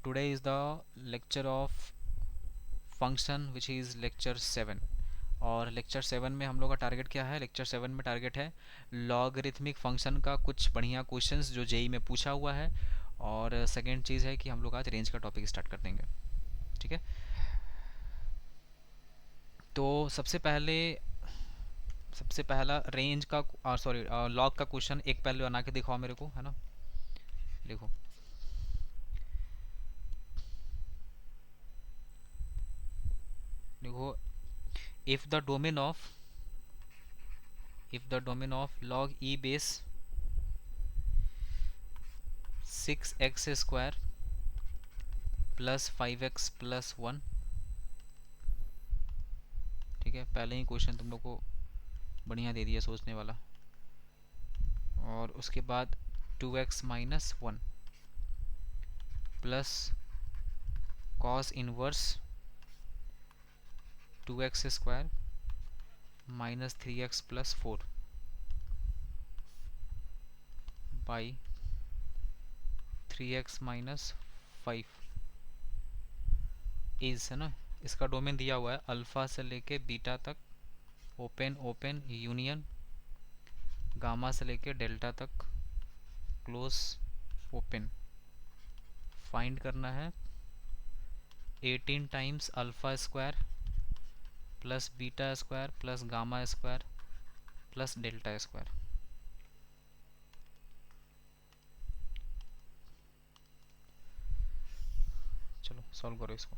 Today is the lecture of function which is lecture 7। और lecture 7 में हम लोग का टारगेट क्या है? लेक्चर 7 में टारगेट है लॉगरिथमिक फंक्शन का कुछ बढ़िया क्वेश्चंस जो जेई में पूछा हुआ है। और सेकेंड चीज़ है कि हम लोग आज रेंज का टॉपिक स्टार्ट कर देंगे। ठीक है, तो सबसे पहला रेंज का सॉरी लॉग का क्वेश्चन एक पहले बना के दिखाओ मेरे को, है ना। देखो, देखो, if the domain of log E base 6x square plus 5x plus 1। ठीक है, पहले ही क्वेश्चन तुम लोग को बढ़िया दे दिया सोचने वाला। और उसके बाद 2x minus 1 plus cos inverse 2x square minus 3x plus 4 by 3x minus 5 is, है ना। इसका डोमेन दिया हुआ है अल्फ़ा से लेके बीटा तक, ओपन ओपन यूनियन, गामा से लेके डेल्टा तक, क्लोज ओपन। फाइंड करना है 18 times alpha square plus beta square plus gamma square plus delta square. चलो सॉल्व करो इसको।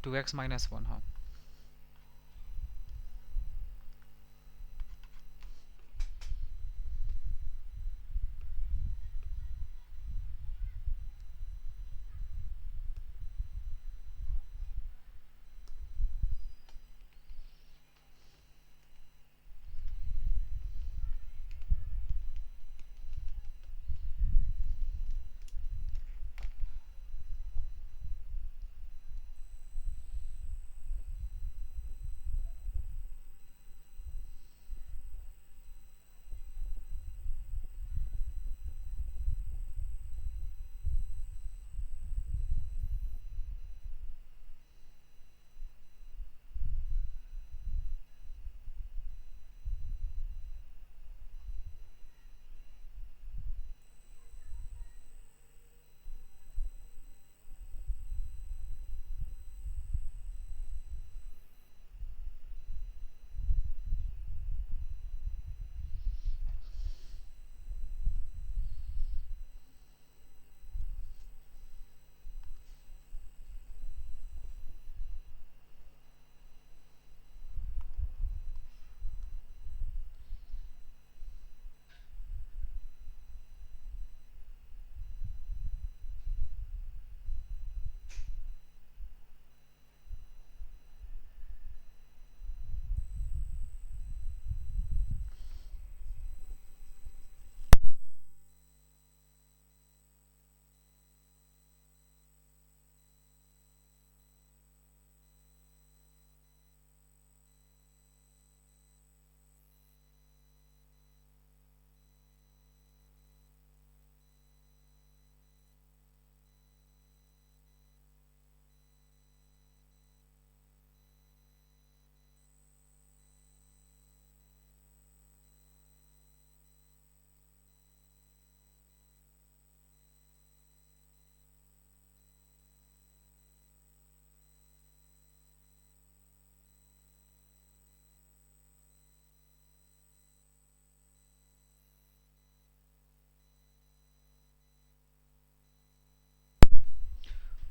2x माइनस 1, हाँ।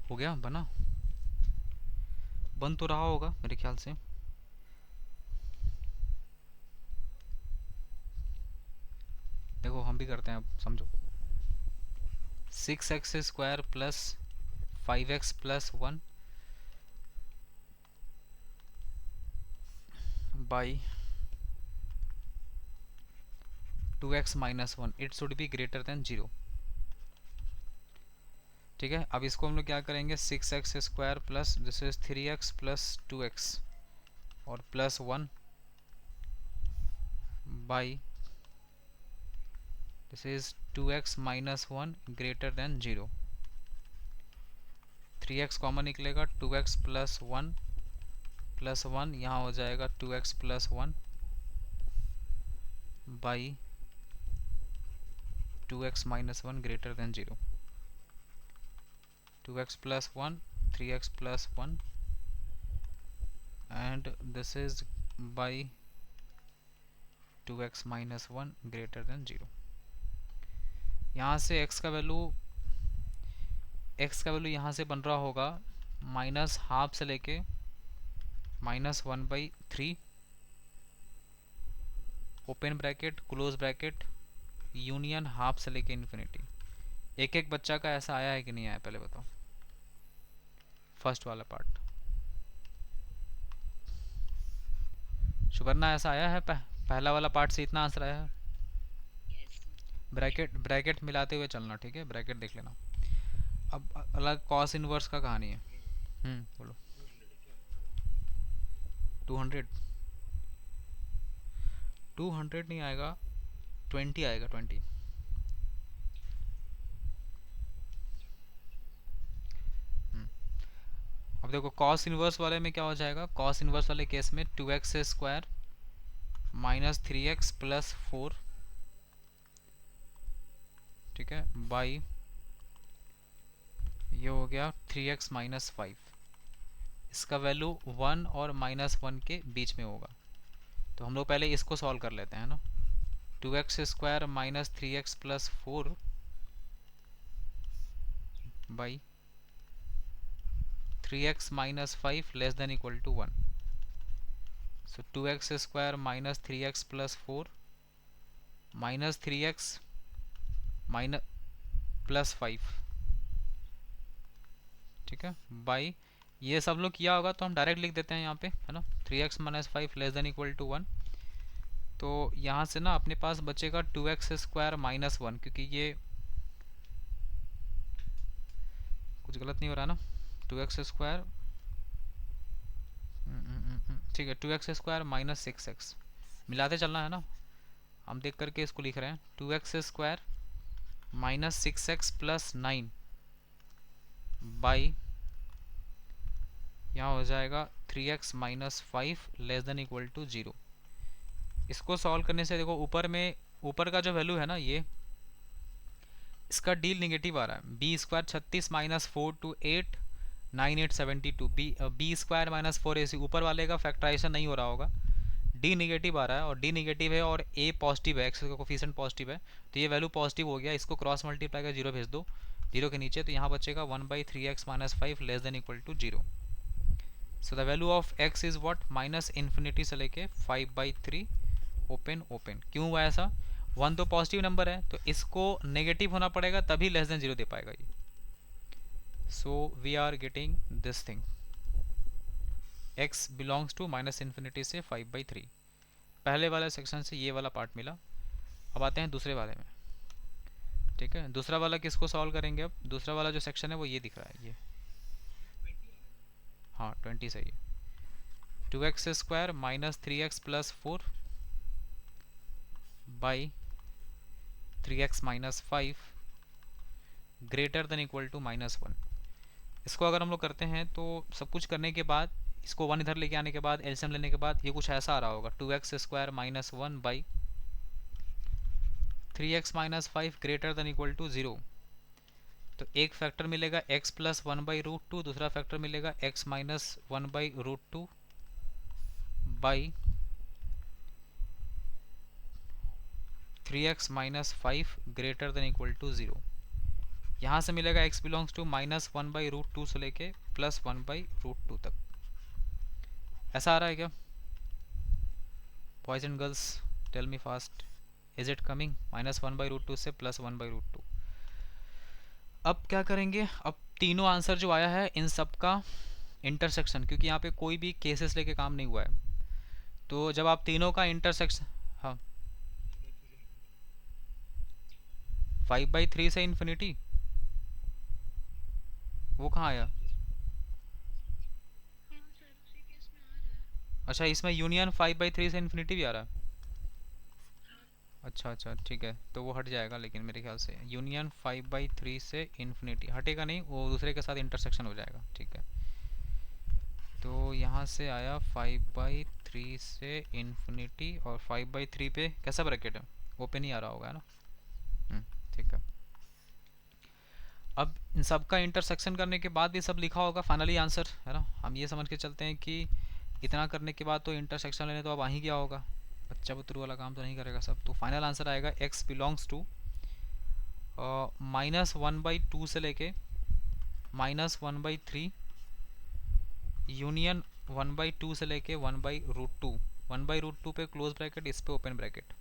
हो गया, बना, बन तो रहा होगा मेरे ख्याल से। देखो हम भी करते हैं, अब समझो। 6x² plus 5x plus 1 by 2x minus 1, it should be greater then 0। ठीक है, अब इसको हम लोग क्या करेंगे, 6x² plus this is 3x plus 2x और plus 1 by this is 2x minus 1 greater than 0। 3x common निकलेगा, 2x प्लस 1 प्लस 1 यहाँ हो जाएगा 2x plus 1 by 2x minus 1 greater than 0। 2x plus 1, 3x plus 1 and this is by 2x minus 1 greater than 0। यहाँ से x का value यहाँ से बन रहा होगा माइनस हाफ से लेके -1/3 open bracket close bracket union half से लेके इन्फिनिटी। एक एक बच्चा का ऐसा आया है कि नहीं आया, पहले बताओ, फर्स्ट वाला पार्ट। सुवर्णा ऐसा आया है, पहला वाला पार्ट से इतना आंसर आया है। ब्रैकेट मिलाते हुए चलना, ठीक है, ब्रैकेट देख लेना। अब अलग कॉस इनवर्स का कहानी है। बोलो। 200 200 नहीं आएगा, 20 आएगा, 20। अब देखो कॉस इनवर्स वाले में क्या हो जाएगा, कॉस इनवर्स वाले केस में 2x² माइनस 3x प्लस 4, ठीक है, बाई ये हो गया 3x माइनस 5। इसका वैल्यू 1 और -1 के बीच में होगा, तो हम लोग पहले इसको सॉल्व कर लेते हैं ना। 2x² minus 3x plus 4 by 3x minus 5 less than equal to 1। So 2x² minus 3x plus 4 minus 3x minus plus 5, ठीक है, बाई ये सब लोग किया होगा तो हम डायरेक्ट लिख देते हैं यहाँ पे, है ना। 3x minus 5 less than equal to 1, तो यहाँ से ना अपने पास बचेगा 2x² माइनस 1, क्योंकि ये कुछ गलत नहीं हो रहा ना। 2x², ठीक है, 2x² माइनस 6x, मिलाते चलना है ना, हम देख करके इसको लिख रहे हैं। 2x² minus 6x plus 9 by यहाँ हो जाएगा 3x minus 5 less than equal to 0। इसको सॉल्व करने से देखो ऊपर का जो वैल्यू है ना, ये इसका डील निगेटिव आ रहा है। b² 36 minus 4 to 8 9 8 72 b² minus 4 ac, ऊपर वाले का फैक्टराइजेशन नहीं हो रहा होगा, डी निगेटिव आ रहा है, और डी निगेटिव है और ए पॉजिटिव है, एक्स का कोफिशिएंट पॉजिटिव है, तो ये वैल्यू पॉजिटिव हो गया। इसको क्रॉस मल्टीप्लाई कर 0 भेज दो 0 के नीचे, तो यहाँ बचेगा 1/3x minus 5 less than equal to 0। So the value of x is what, minus infinity से लेके 5/3 ओपन ओपन। क्यों हुआ ऐसा, 1 तो पॉजिटिव नंबर है, तो इसको नेगेटिव होना पड़ेगा तभी लेस देन 0 दे पाएगा ये। So we are getting this thing, x belongs to minus infinity से 5/3। पहले वाले सेक्शन से ये वाला पार्ट मिला। अब आते हैं दूसरे वाले में, ठीक है। दूसरा वाला किसको सॉल्व करेंगे, अब दूसरा वाला जो सेक्शन है वो ये दिख रहा है, ये, हाँ 20 सही है। 2x² minus 3x plus 4 by 3x minus 5 greater than equal to -1। इसको अगर हम लोग करते हैं तो सब कुछ करने के बाद, इसको 1 इधर लेके आने के बाद, एलसीएम लेने के बाद, ये कुछ ऐसा आ रहा होगा, 2x² minus 1 by 3x minus 5 greater than equal to 0। तो एक फैक्टर मिलेगा x प्लस 1/√2, दूसरा फैक्टर मिलेगा x minus 1/√2 by 3x minus 5 greater than equal to 0। यहाँ से मिलेगा x बिलोंग्स टू -1/√2 से लेके +1/√2 तक। ऐसा आ रहा है क्या boys and girls? Tell me fast, is it coming? -1/√2 से +1/√2। अब क्या करेंगे, अब तीनों आंसर जो आया है इन सब का इंटरसेक्शन, क्योंकि यहाँ पे कोई भी केसेस लेके काम नहीं हुआ है, तो जब आप तीनों का इंटरसेक्शन, हाँ 5/3 से इन्फिनिटी, वो कहाँ आया? अच्छा, इसमें यूनियन 5/3 से इन्फिनिटी भी आ रहा है। अच्छा अच्छा ठीक है, तो वो हट जाएगा, लेकिन मेरे ख्याल से यूनियन 5/3 से इन्फिनिटी हटेगा नहीं, वो दूसरे के साथ इंटरसेक्शन हो जाएगा। ठीक है, तो यहाँ से आया 5/3 से इन्फिनिटी, और 5/3 पे कैसा ब्रैकेट है? ओपन ही आ रहा होगा, है ना? ठीक है। अब इन सब का इंटरसेक्शन करने के बाद भी सब लिखा होगा फाइनली आंसर, है ना? हम ये समझ के चलते हैं कि इतना करने के बाद तो इंटरसेक्शन लेने तो अब आ ही गया होगा, बच्चा बुतरू वाला काम तो नहीं करेगा सब। तो फाइनल आंसर आएगा x बिलोंग्स टू -1/2 से लेके -1/3 यूनियन 1/2 से लेके 1/√2। 1/√2 पे क्लोज ब्रैकेट, इस पे ओपन ब्रैकेट।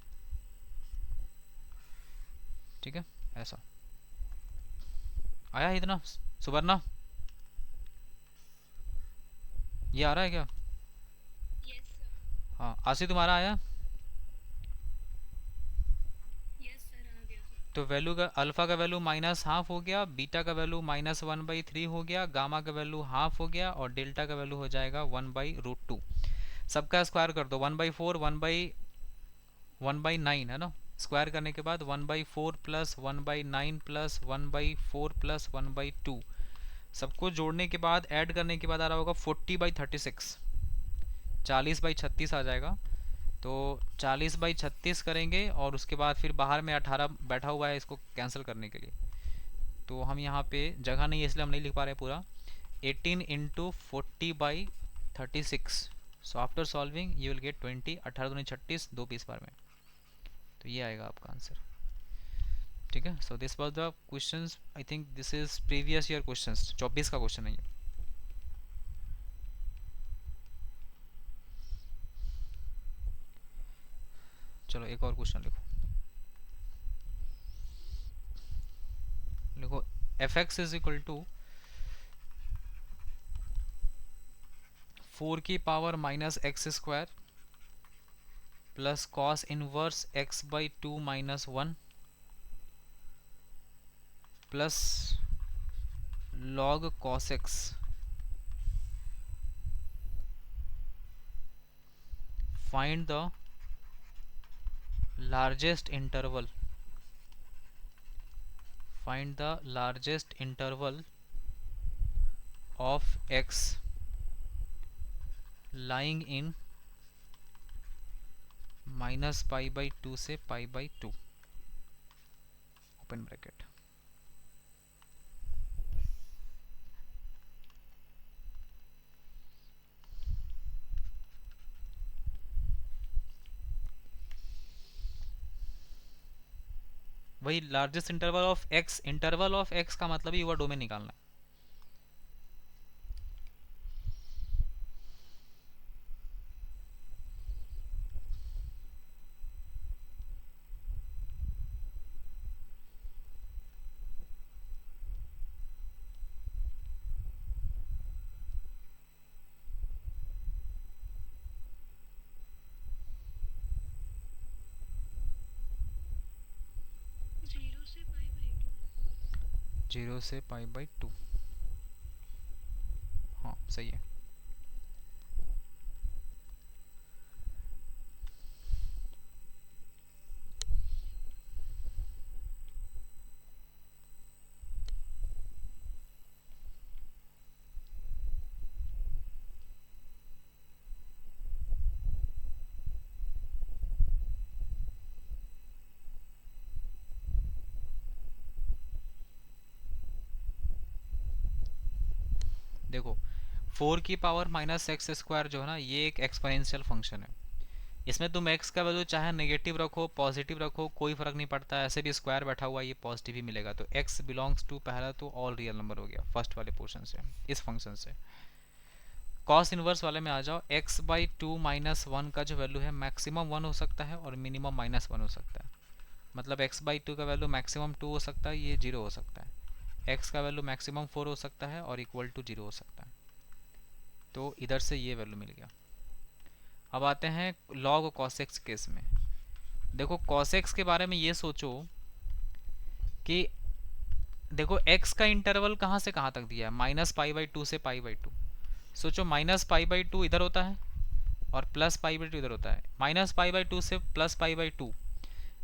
ठीक है, ऐसा आया है इतना? सुवर्णा, ये आ रहा है क्या? हाँ आशी, तुम्हारा आया? तो वैल्यू का, अल्फा का वैल्यू -½ हो गया, बीटा का वैल्यू -1/3 हो गया, गामा का वैल्यू ½ हो गया, और डेल्टा का वैल्यू हो जाएगा 1/√2। सबका स्क्वायर कर दो, 1/4 1/9 है ना? स्क्वायर करने के बाद 1/4 प्लस 1/9 प्लस 1/4 प्लस 1/2, सबको जोड़ने के बाद ऐड करने के बाद आ रहा होगा 40/36, 40/36 आ जाएगा। तो 40/36 करेंगे, और उसके बाद फिर बाहर में 18 बैठा हुआ है इसको कैंसिल करने के लिए, तो हम यहाँ पे जगह नहीं है इसलिए हम नहीं लिख पा रहे पूरा। 18 into 40/36, so after solving you will get 20, 18 दूनी 36, 2 पीस बार में, तो ये आएगा आपका आंसर। ठीक है, so this was the questions, I think this is previous year questions, 24 का क्वेश्चन है ये। चलो एक और क्वेश्चन लिखो, लिखो f x is equal to 4⁻x² plus cos inverse x/2 - 1 plus log cos x। Find the largest interval, find the largest interval of x lying in -π/2 से π/2 open bracket. वही largest interval of x, interval of x का मतलब ही over domain निकालना है। 0 से π/2, हाँ सही है। देखो 4⁻x² जो है ना, ये एक एक्सपोनेंशियल फंक्शन है। इसमें तुम x का वैल्यू चाहे नेगेटिव रखो पॉजिटिव रखो कोई फर्क नहीं पड़ता, ऐसे भी स्क्वायर बैठा हुआ है, ये पॉजिटिव ही मिलेगा। तो x बिलोंग्स टू पहला तो ऑल रियल नंबर हो गया फर्स्ट वाले पोर्शन से, इस फंक्शन से। कॉस इनवर्स वाले में आ जाओ, x by two minus one का जो वैल्यू है मैक्सिमम वन हो सकता है और मिनिमम माइनस वन हो सकता है। मतलब x बाई टू का वैल्यू मैक्सिमम टू हो सकता है, ये जीरो हो सकता है। x का वैल्यू मैक्सिमम फोर हो सकता है और इक्वल टू जीरो हो सकता है। तो इधर से ये वैल्यू मिल गया। अब आते हैं लॉग कॉस एक्स केस में। देखो कॉस एक्स के बारे में ये सोचो कि देखो x का इंटरवल कहाँ से कहाँ तक दिया है, माइनस पाई बाई टू से पाई बाई टू। सोचो माइनस पाई बाई टू इधर होता है और प्लस पाई बाई टू इधर होता है। माइनस पाई बाई टू से प्लस पाई बाई टू,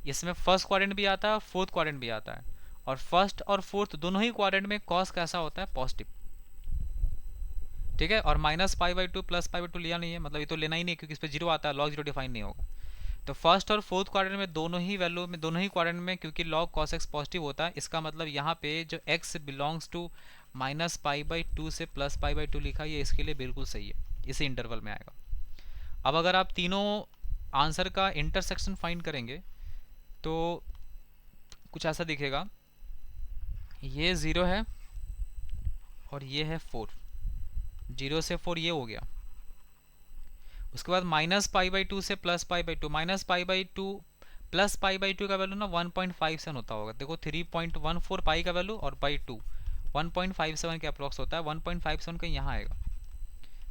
इसमें फर्स्ट क्वाड्रेंट भी आता है और फोर्थ क्वाड्रेंट भी आता है, और फर्स्ट और फोर्थ दोनों ही क्वाड्रेंट में कॉस कैसा होता है, पॉजिटिव। ठीक है, और minus pi by two plus pi by to लिया नहीं है, मतलब ये तो लेना ही नहीं क्योंकि इस पर जीरो आता है, लॉग जीरो डिफाइन नहीं होगा। तो फर्स्ट और फोर्थ क्वाड्रेंट में दोनों ही वैल्यू में, दोनों ही क्वाड्रेंट में क्योंकि log cos x पॉजिटिव होता है, इसका मतलब यहाँ पे जो x belongs to minus pi by two से प्लस पाई बाई टू लिखा, ये इसके लिए बिल्कुल सही है, इसी इंटरवल में आएगा। अब अगर आप तीनों आंसर का इंटरसेक्शन फाइंड करेंगे तो कुछ ऐसा दिखेगा, ये ज़ीरो है और ये है फोर, जीरो से फोर ये हो गया। उसके बाद माइनस पाई बाई टू से plus pi by two, minus pi by two plus pi by to का वैल्यू ना 1.57 होता होगा। देखो 3.14 पाई का वैल्यू और बाई टू 1.57 के अप्रॉक्स होता है, 1.57 का यहाँ आएगा।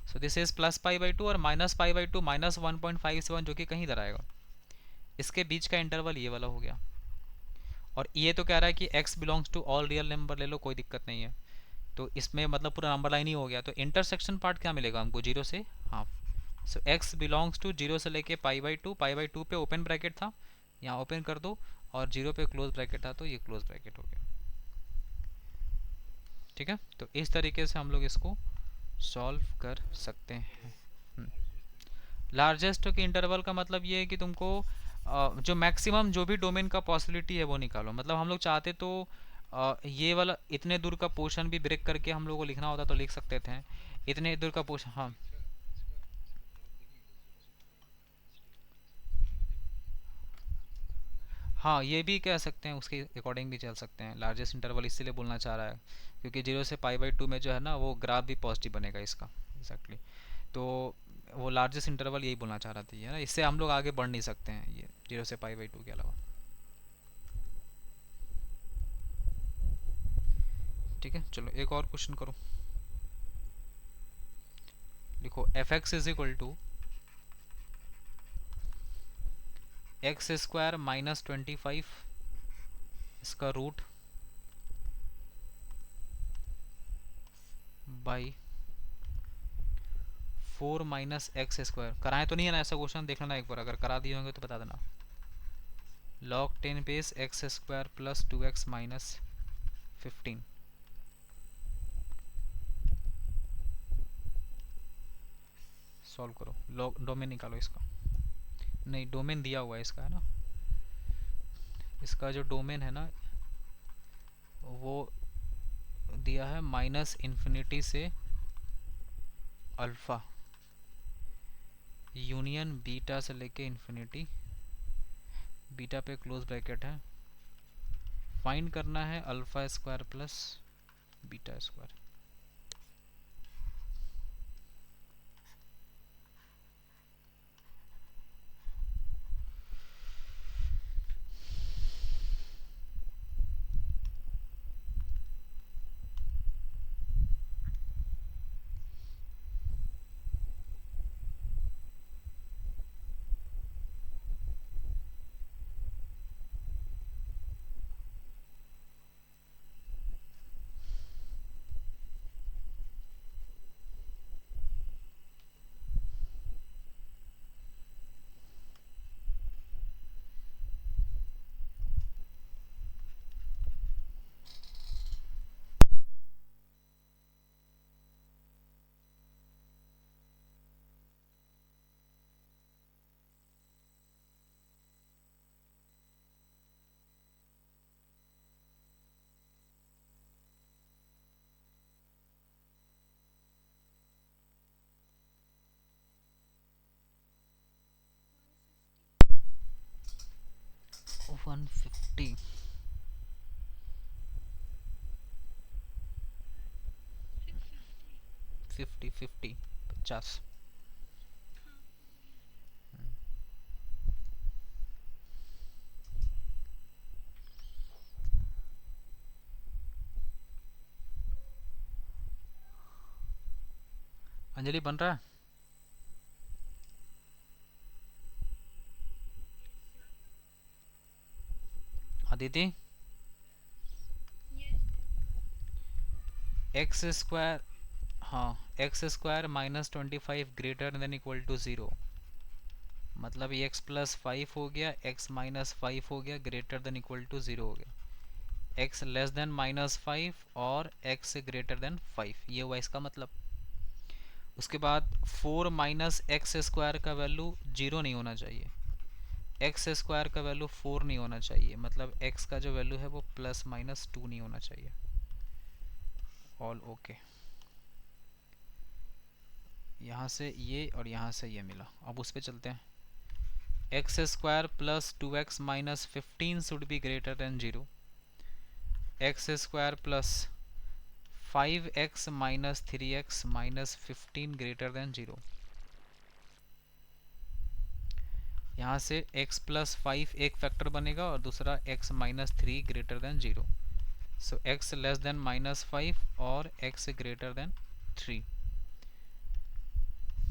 So this is plus pi by two और minus pi by two minus 1.57 जो कि कहीं इधर आएगा। इसके बीच का इंटरवल ये वाला हो गया। और ये तो कह रहा है कि x belongs to all real number ले लो, कोई दिक्कत नहीं है। तो इसमें मतलब पूरा नंबर लाइन ही हो गया। तो इंटरसेक्शन पार्ट क्या मिलेगा हमको, जीरो से half. So x belongs to zero से लेके पाई बाई टू पे ओपन ब्रैकेट था, यहाँ ओपन कर दो, और जीरो पे क्लोज ब्रैकेट था तो ये क्लोज ब्रैकेट हो गया। ठीक है, तो इस तरीके से हम लोग इसको सॉल्व कर सकते हैं। लार्जेस्ट के इंटरवल का मतलब ये है कि तुमको जो मैक्सिमम जो भी डोमेन का पॉसिबिलिटी है वो निकालो। मतलब हम लोग चाहते तो ये वाला इतने दूर का पोर्शन भी ब्रेक करके हम लोग को लिखना होता तो लिख सकते थे, इतने दूर का पोर्शन। हाँ हाँ, ये भी कह सकते हैं, उसके अकॉर्डिंग भी चल सकते हैं। लार्जेस्ट इंटरवल इसीलिए बोलना चाह रहा है क्योंकि जीरो से पाई बाई टू में जो है ना वो ग्राफ भी पॉजिटिव बनेगा इसका, एग्जैक्टली। तो वो लार्जेस्ट इंटरवल यही बोलना चाह रहा था, ये ना, इससे हम लोग आगे बढ़ नहीं सकते हैं ये जीरो से पाई बाई टू के अलावा। ठीक है, चलो एक और क्वेश्चन करो। लिखो f x is equal to x square minus 25 इसका root by four minus x square. कराए तो नहीं है ना ऐसा क्वेश्चन, देख लेना एक बार, अगर करा दिए होंगे तो बता देना। Log 10 base x square plus two x minus 15। Solve करो, लॉग डोमेन निकालो इसका। नहीं, डोमेन दिया हुआ है इसका, है ना, इसका जो डोमेन है ना वो दिया है माइनस इन्फिनिटी से अल्फ़ा यूनियन बीटा से लेके इन्फिनिटी, बीटा पे क्लोज ब्रैकेट है। फाइंड करना है alpha square plus beta square. 150 50 50 50। Anjali बन रहा है? अदिति, एक्स स्क्वायर, हाँ x square -25 greater than equal to 0, मतलब ये x +5 हो गया, x -5 हो गया, ग्रेटर देन इक्वल टू 0 हो गया, x लेस देन -5 और x ग्रेटर देन 5, ये हुआ इसका मतलब। उसके बाद 4 माइनस एक्स स्क्वायर का वैल्यू 0 नहीं होना चाहिए, एक्स स्क्वायर का वैल्यू 4 नहीं होना चाहिए, मतलब x का जो वैल्यू है वो +-2 नहीं होना चाहिए। All okay. यहाँ से ये और यहाँ से ये मिला, अब उस पर चलते हैं। X square plus 2x minus 15 should be greater then 0, x square plus 5x minus 3x minus 15 greater than 0। यहाँ से x प्लस 5 एक फैक्टर बनेगा और दूसरा x माइनस 3 ग्रेटर देन 0। सो x लेस देन -5 और x ग्रेटर देन 3।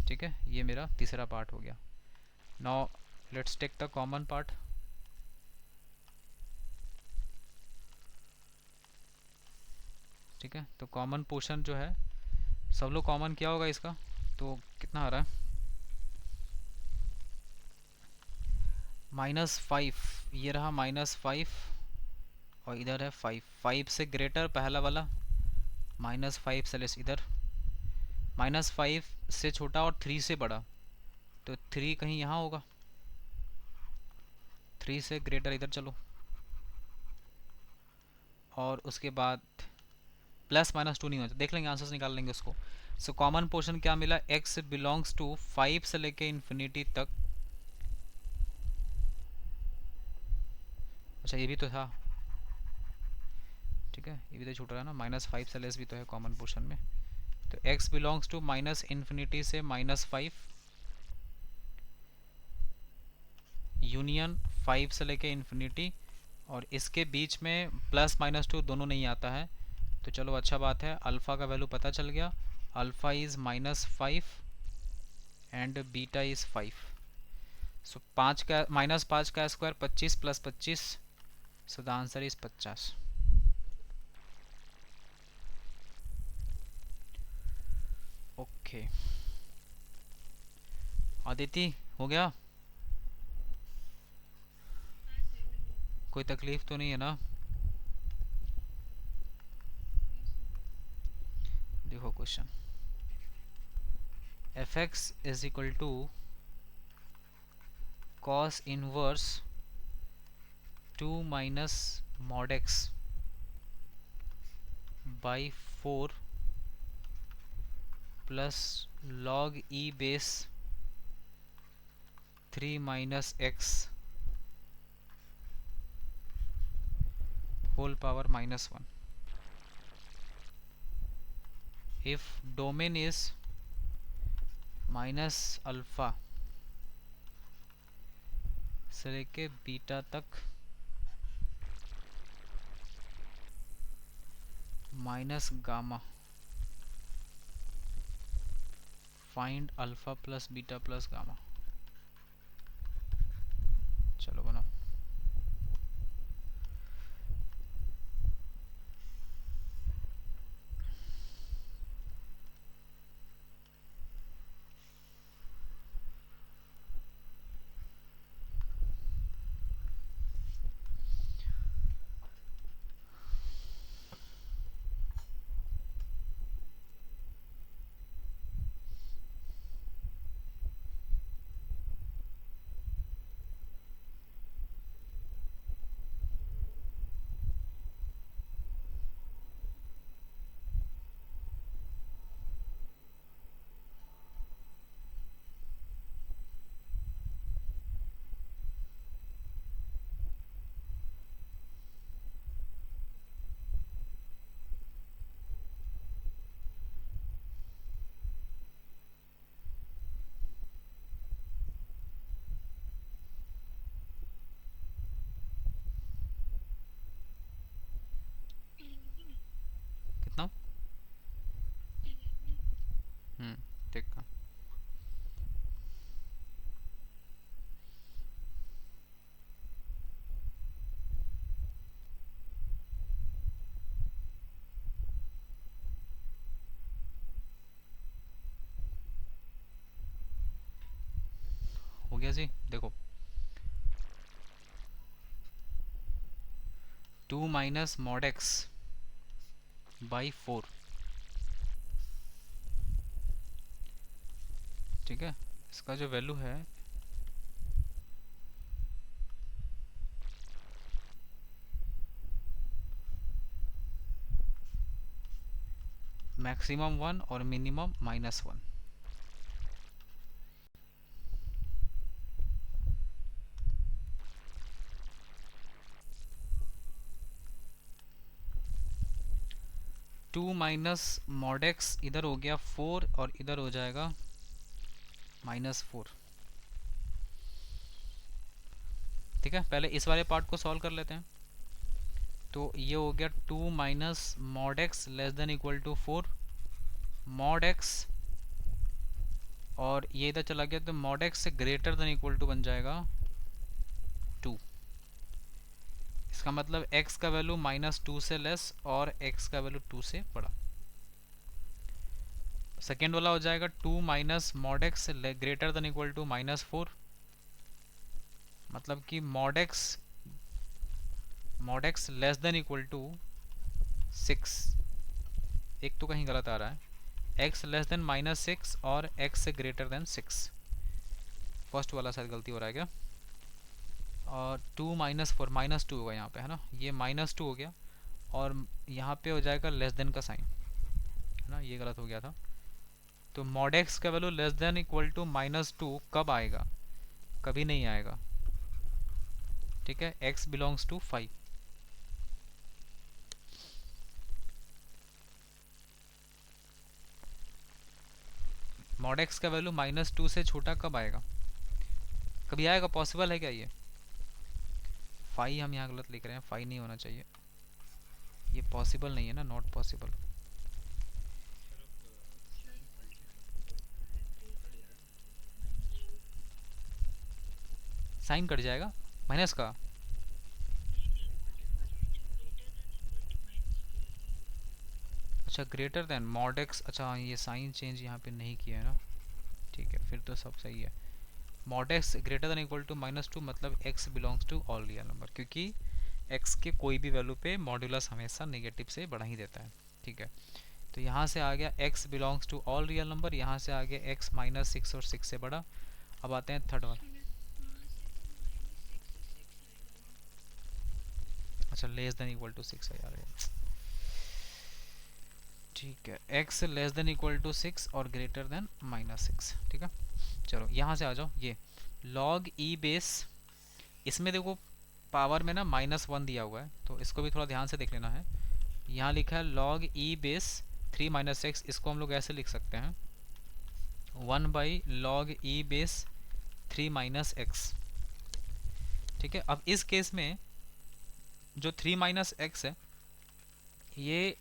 ठीक है, ये मेरा तीसरा पार्ट हो गया। Now let's take the common part. ठीक है, तो कॉमन पोर्शन जो है, सब लोग कॉमन क्या होगा इसका, तो कितना आ रहा है -5, ये रहा -5 और इधर है 5, 5 से ग्रेटर पहला वाला, -5 से लेस इधर, -5 से छोटा और 3 से बड़ा, तो 3 कहीं यहाँ होगा, 3 से ग्रेटर इधर चलो, और उसके बाद +-2 नहीं होता, देख लेंगे आंसर्स निकाल लेंगे उसको। सो कॉमन पोर्शन क्या मिला, x बिलोंग्स टू 5 से लेके इन्फिनिटी तक। अच्छा ये भी तो था, ठीक है ये भी तो छूट रहा है ना, -5 से लेस भी तो है कॉमन पोर्शन में। तो x बिलोंग्स टू -इन्फिनिटी से -5 यूनियन 5 से लेके इन्फिनिटी, और इसके बीच में +-2 दोनों नहीं आता है, तो चलो अच्छा बात है, अल्फ़ा का वैल्यू पता चल गया, alpha is -5 and beta is 5। So 5 का -5 का square 25 + 25, so the answer is 50। Okay Aditi, हो गया? कोई तकलीफ तो नहीं है ना? देखो question, fx is equal to cos inverse 2 minus mod x by 4 plus log e base 3 minus x whole power -1। If domain is minus alpha से लेके बीटा तक minus gamma, find alpha plus beta plus gamma. चलो बनाओ। गया जी, देखो 2 minus mod x by 4, ठीक है। इसका जो वैल्यू है मैक्सिमम 1 और मिनिमम -1। 2 माइनस मॉड एक्स इधर हो गया 4 और इधर हो जाएगा -4, ठीक है। पहले इस वाले पार्ट को सॉल्व कर लेते हैं। तो ये हो गया 2 minus mod x less than equal to 4, mod x, और ये इधर चला गया तो मॉड एक्स से ग्रेटर देन इक्वल टू बन जाएगा 2। इसका मतलब x का वैल्यू -2 से लेस और x का वैल्यू 2 से बड़ा। सेकेंड वाला हो जाएगा 2 minus mod x greater than equal to -4, मतलब कि mod x less than equal to 6। एक तो कहीं गलत आ रहा है, x लेस देन -6 और x से ग्रेटर देन 6। फर्स्ट वाला शायद गलती हो रहा है क्या। और 2 -4 -2 होगा यहाँ पे, है ना, ये -2 हो गया और यहाँ पे हो जाएगा लेस देन का साइन, है ना, ये गलत हो गया था। तो मॉड एक्स का value less than equal to -2 कब आएगा, कभी नहीं आएगा, ठीक है। x belongs to 5। Mod x का वैल्यू -2 से छोटा कब आएगा, कभी आएगा, पॉसिबल है क्या ये। 5 हम यहाँ गलत लिख रहे हैं, 5 नहीं होना चाहिए, ये पॉसिबल नहीं है ना, नॉट पॉसिबल। साइन कट जाएगा माइनस का। अच्छा ग्रेटर देन मॉड एक्स, अच्छा ये साइन चेंज यहाँ पे नहीं किया है ना, ठीक है, फिर तो सब सही है। Mod x greater than equal to -2 मतलब x belongs to all real number, क्योंकि x के कोई भी वैल्यू पे मॉड्यूलस हमेशा नेगेटिव से बढ़ा ही देता है, ठीक है। तो यहाँ से आ गया x belongs to all real number, यहाँ से आ गया x -6 और 6 से बड़ा। अब आते हैं थर्ड वाला। अच्छा लेस देन इक्वल टू 6 है यार, ठीक है, x less than equal to 6 और ग्रेटर देन -6, ठीक है। चलो यहाँ से आ जाओ, ये log e बेस, इसमें देखो पावर में ना -1 दिया हुआ है, तो इसको भी थोड़ा ध्यान से देख लेना है। यहाँ लिखा है log e बेस 3 - x, इसको हम लोग ऐसे लिख सकते हैं 1/log e बेस 3 - x, ठीक है। अब इस केस में जो 3 - x है ये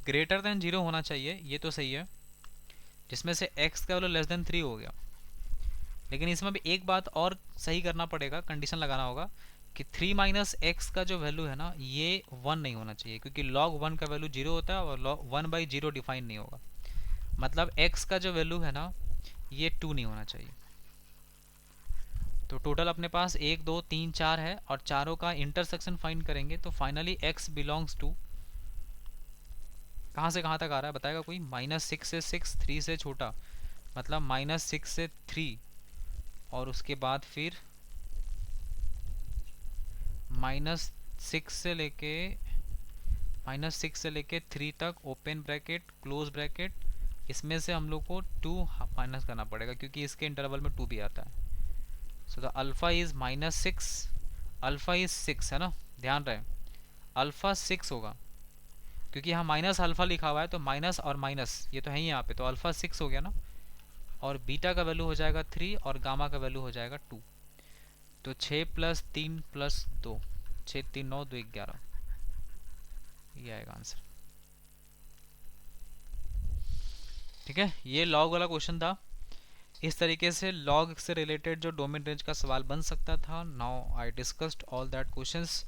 ग्रेटर देन 0 होना चाहिए, ये तो सही है, जिसमें से x का वैल्यू लेस देन 3 हो गया। लेकिन इसमें भी एक बात और सही करना पड़ेगा, कंडीशन लगाना होगा कि 3 - x का जो वैल्यू है ना ये 1 नहीं होना चाहिए, क्योंकि log 1 का वैल्यू 0 होता है और log 1/0 डिफाइन नहीं होगा, मतलब x का जो वैल्यू है ना ये 2 नहीं होना चाहिए। तो टोटल अपने पास 1 2 3 4 है और चारों का इंटरसेक्शन फाइंड करेंगे, तो फाइनली x बिलोंग्स टू कहाँ से कहाँ तक आ रहा है बताएगा कोई, -6 से 6, 3 से छोटा, मतलब -6 से 3 और उसके बाद फिर -6 से लेके -6 से लेके 3 तक ओपन ब्रैकेट क्लोज ब्रैकेट, इसमें से हम लोग को 2 माइनस करना पड़ेगा क्योंकि इसके इंटरवल में 2 भी आता है। So the alpha is -6, alpha is 6 है ना, ध्यान रहे अल्फा 6 होगा, क्योंकि यहाँ माइनस अल्फा लिखा हुआ है तो माइनस और माइनस ये तो है ही यहाँ पे, तो अल्फा 6 हो गया ना, और बीटा का वैल्यू हो जाएगा 3 और गामा का वैल्यू हो जाएगा 2। तो 6 + 3 + 2, 6 3 9 2 11, ये आएगा आंसर, ठीक है। ये लॉग वाला क्वेश्चन था। इस तरीके से लॉग से रिलेटेड जो डोमेन रेंज का सवाल बन सकता था। Now I discussed all that questions,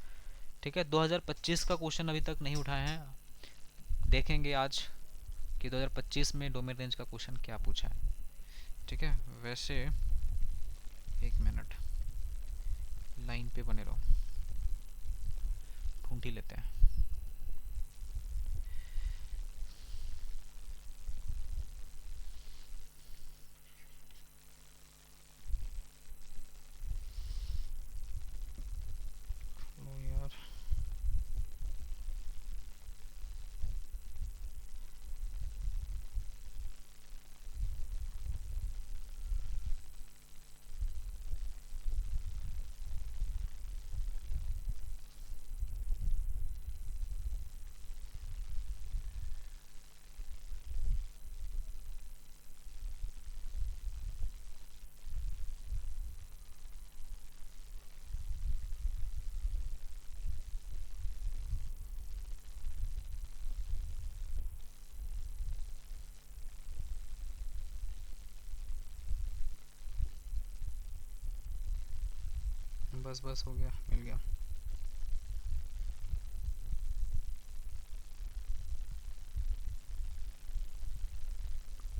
ठीक है। 2025 का क्वेश्चन अभी तक नहीं उठाए हैं, देखेंगे आज कि 2025 में डोमेन रेंज का क्वेश्चन क्या पूछा है, ठीक है। वैसे एक मिनट लाइन पे बने रहो, ढूंढ ही लेते हैं। लो यार, बस बस हो गया, मिल गया।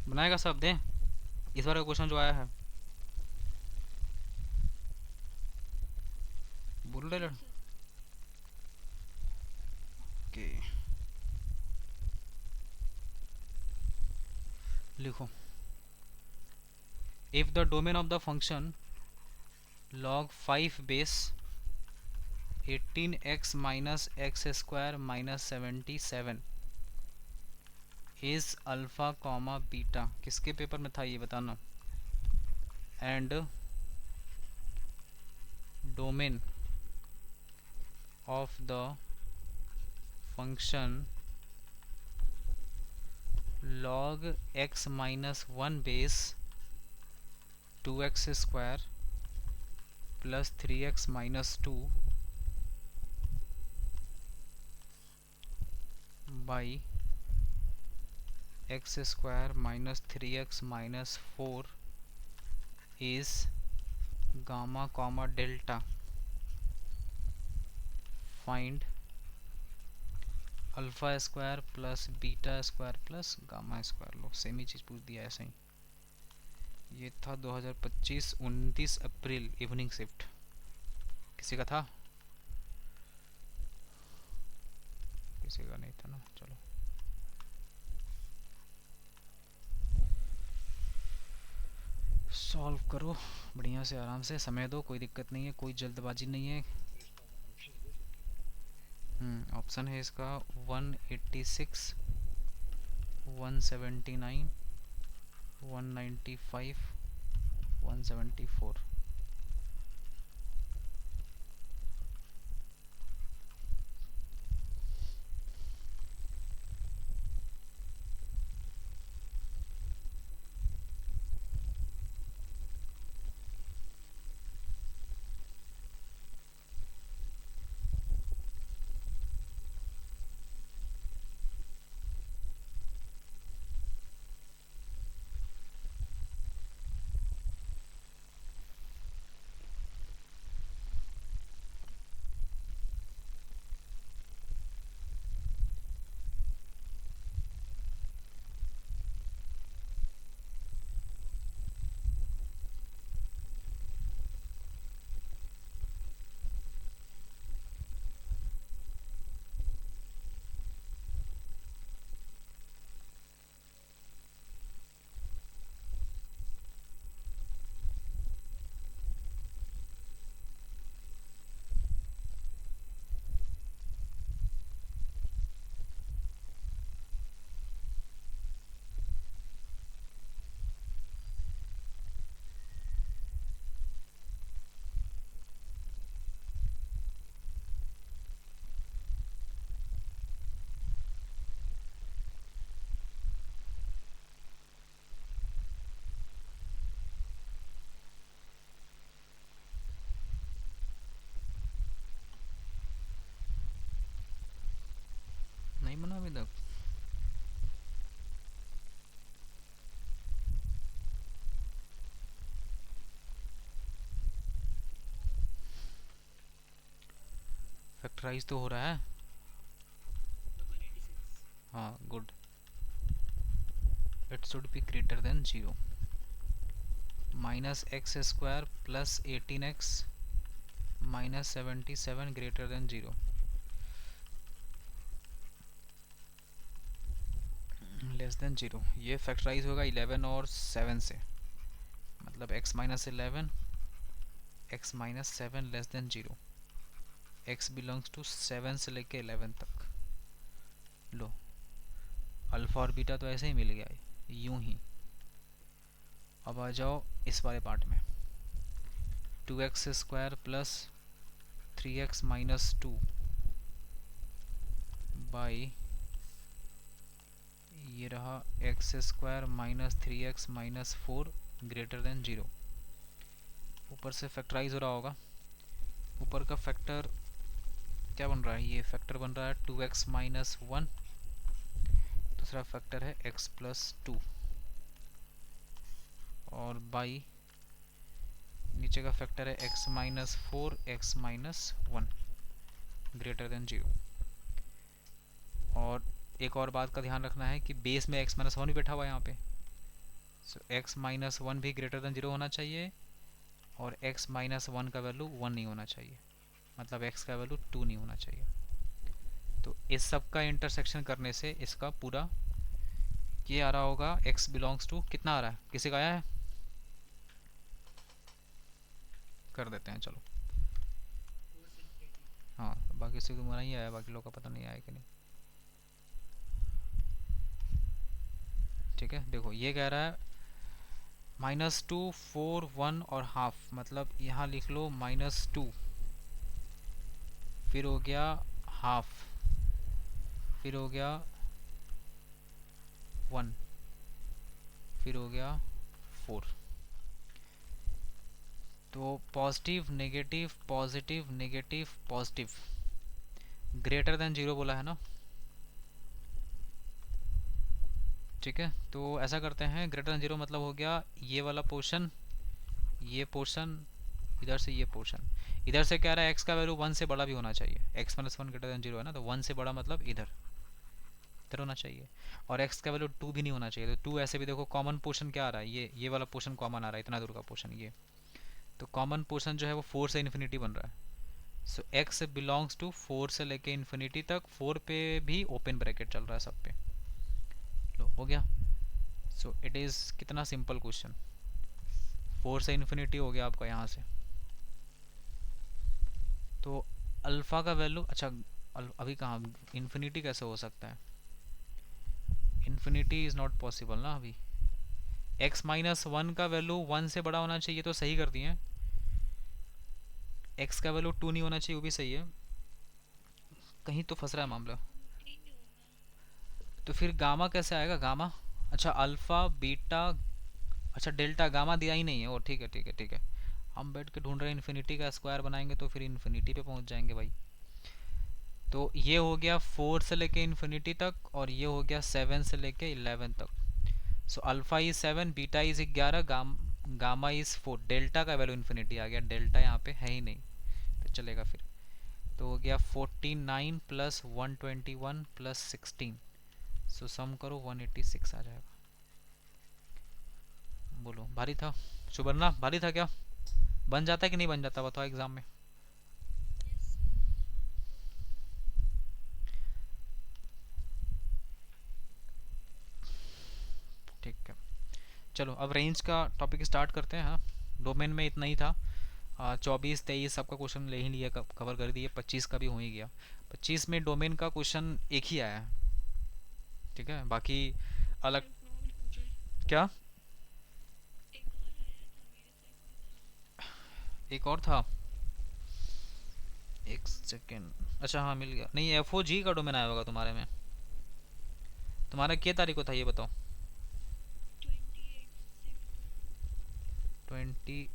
बनाएगा सब दें इस बार का क्वेश्चन जो आया है, बोल रहे लड़के। लिखो, if the domain of the function log 5 base 18x minus x square minus 77 is alpha comma beta, किसके पेपर में था ये बताना, and domain of the function log x minus 1 base 2x square plus 3x minus 2 by x square minus 3x minus 4 is gamma comma delta, find alpha square plus beta square plus gamma square. लो same ही चीज़ पूछ दिया ऐसे ही। ये था 2025 29 अप्रैल evening shift. किसी का था? किसी का नहीं था ना। चलो सॉल्व करो बढ़िया से, आराम से, समय दो, कोई दिक्कत नहीं है, कोई जल्दबाजी नहीं है। ऑप्शन है इसका 186, 179, 195, 174। नहीं बना अभी तक? फैक्टराइज तो हो रहा है। हाँ good, it should be greater then 0। Minus x square plus 18x minus 77 greater than 0, less than 0। ये फैक्टराइज होगा 11 और 7 से, मतलब x minus 11 x minus 7 less than 0, x belongs to 7 से लेके 11 तक। लो, अल्फ़ा और बीटा तो ऐसे ही मिल गया यूं ही। अब आ जाओ इस वाले पार्ट में, 2x square plus 3x minus 2 by ये रहा x square minus 3x minus 4 greater than 0। ऊपर से फैक्टराइज हो रहा होगा। ऊपर का फैक्टर क्या बन रहा है, ये फैक्टर बन रहा है 2x माइनस 1, दूसरा फैक्टर है x प्लस 2, और बाई नीचे का फैक्टर है x minus 4 x minus 1 greater than 0। और एक और बात का ध्यान रखना है कि बेस में x माइनस 1 भी बैठा हुआ है यहाँ पे, सो x माइनस 1 भी ग्रेटर देन 0 होना चाहिए, और x माइनस 1 का वैल्यू 1 नहीं होना चाहिए, मतलब x का वैल्यू 2 नहीं होना चाहिए। तो इस सब का इंटरसेक्शन करने से इसका पूरा ये आ रहा होगा, x बिलोंग्स टू कितना आ रहा है, किसी का आया है, कर देते हैं चलो। हाँ, बाकी किसी को नहीं आया, बाकी लोग का पता नहीं आया कि नहीं। ठीक है, देखो ये कह रहा है -2 4 1 और हाफ, मतलब यहाँ लिख लो -2, फिर हो गया हाफ, फिर हो गया 1, फिर हो गया 4। तो positive negative positive negative positive greater than 0 बोला है ना। ठीक है, तो ऐसा करते हैं, ग्रेटर देन 0 मतलब हो गया ये वाला पोर्शन, ये पोर्शन, इधर से ये पोर्शन, इधर से क्या रहा है, x का वैल्यू 1 से बड़ा भी होना चाहिए, x माइनस 1 ग्रेटर देन 0 है ना, तो 1 से बड़ा मतलब इधर इधर होना चाहिए, और x का वैल्यू 2 भी नहीं होना चाहिए। तो 2 ऐसे भी देखो, कॉमन पोर्शन क्या आ रहा है, ये वाला पोर्शन कॉमन आ रहा है, इतना दूर का पोर्शन ये, तो कॉमन पोर्शन जो है वो 4 से इन्फिनिटी बन रहा है। सो x बिलोंग्स टू 4 से लेके इन्फिनिटी तक, 4 पे भी ओपन ब्रैकेट चल रहा है सब पे। लो हो गया। सो इट इज़ कितना सिंपल क्वेश्चन, 4 से इन्फिनिटी हो गया आपका यहाँ से। तो अल्फ़ा का वैल्यू, अच्छा अभी कहाँ, इन्फिनिटी कैसे हो सकता है, इन्फिनिटी इज़ नॉट पॉसिबल ना अभी। x माइनस 1 का वैल्यू 1 से बड़ा होना चाहिए, तो सही कर दिए। x का वैल्यू 2 नहीं होना चाहिए, वो भी सही है, कहीं तो फंस रहा है मामला। तो फिर गामा कैसे आएगा, गामा, अच्छा अल्फ़ा बीटा, अच्छा डेल्टा, गामा दिया ही नहीं है, ओ ठीक है ठीक है ठीक है। हम बैठ के ढूंढ रहे हैं इन्फिनिटी का स्क्वायर बनाएंगे तो फिर इन्फिनिटी पे पहुंच जाएंगे भाई। तो ये हो गया 4 से लेके इन्फिनिटी तक, और ये हो गया 7 से लेके 11 तक। सो alpha is 7, beta is 11, gamma is 4, delta का वैल्यू इन्फिनिटी आ गया, डेल्टा यहाँ पे है ही नहीं, तो चलेगा फिर। तो हो गया 49 प्लस 121 प्लस 16, सो सम करो 186 आ जाएगा। बोलो भारी था सुबरना, भारी था क्या, बन जाता है कि नहीं बन जाता, बताओ एग्जाम में। ठीक है, चलो अब रेंज का टॉपिक स्टार्ट करते हैं। हाँ, डोमेन में इतना ही था, 24 23 सबका क्वेश्चन ले ही लिया, कवर कर दिए, 25 का भी हो ही गया। 25 में डोमेन का क्वेश्चन एक ही आया है, ठीक है, बाकी अलग। क्या, एक और था, एक सेकेंड, अच्छा हाँ मिल गया, नहीं एफ ओ जी का डोमेन आया होगा तुम्हारे में। तुम्हारा क्या तारीख को था ये बताओ, 28,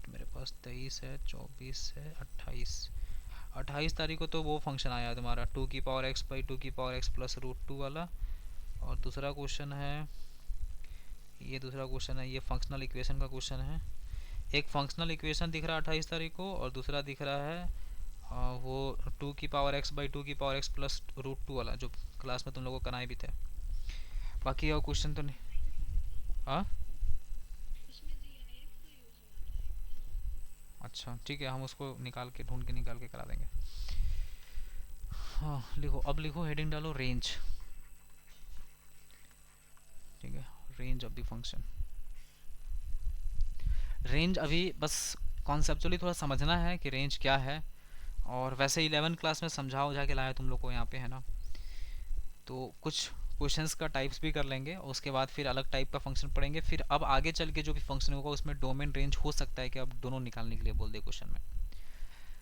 मेरे पास 23 है, 24 है, 28, 28 तारीख को तो वो फंक्शन आया है तुम्हारा, 2 की पावर एक्स बाई 2 की पावर एक्स प्लस रूट 2 वाला। और दूसरा क्वेश्चन है, ये दूसरा क्वेश्चन है, ये फंक्शनल इक्वेशन का क्वेश्चन है। एक फंक्शनल इक्वेशन दिख रहा है 28 तारीख को, और दूसरा दिख रहा है वो 2 की पावर एक्स बाई 2 की पावर एक्स प्लस रूट 2 वाला, जो क्लास में तुम लोगों को कराए भी थे। बाकी और क्वेश्चन तो नहीं। हाँ, अच्छा ठीक है, हम उसको निकाल के ढूंढ के निकाल के करा देंगे। हाँ लिखो, अब लिखो, हेडिंग डालो रेंज। ठीक है, range of the function. Range अभी बस कॉन्सेप्चुअली थोड़ा समझना है कि रेंज क्या है, और वैसे 11 क्लास में समझा उझा के लाया तुम लोग को यहाँ पे, है ना। तो कुछ क्वेश्चंस का टाइप्स भी कर लेंगे, और उसके बाद फिर अलग टाइप का फंक्शन पढ़ेंगे। फिर अब आगे चल के जो भी फंक्शन होगा उसमें डोमेन रेंज हो सकता है कि अब दोनों निकालने के लिए बोल दे क्वेश्चन में।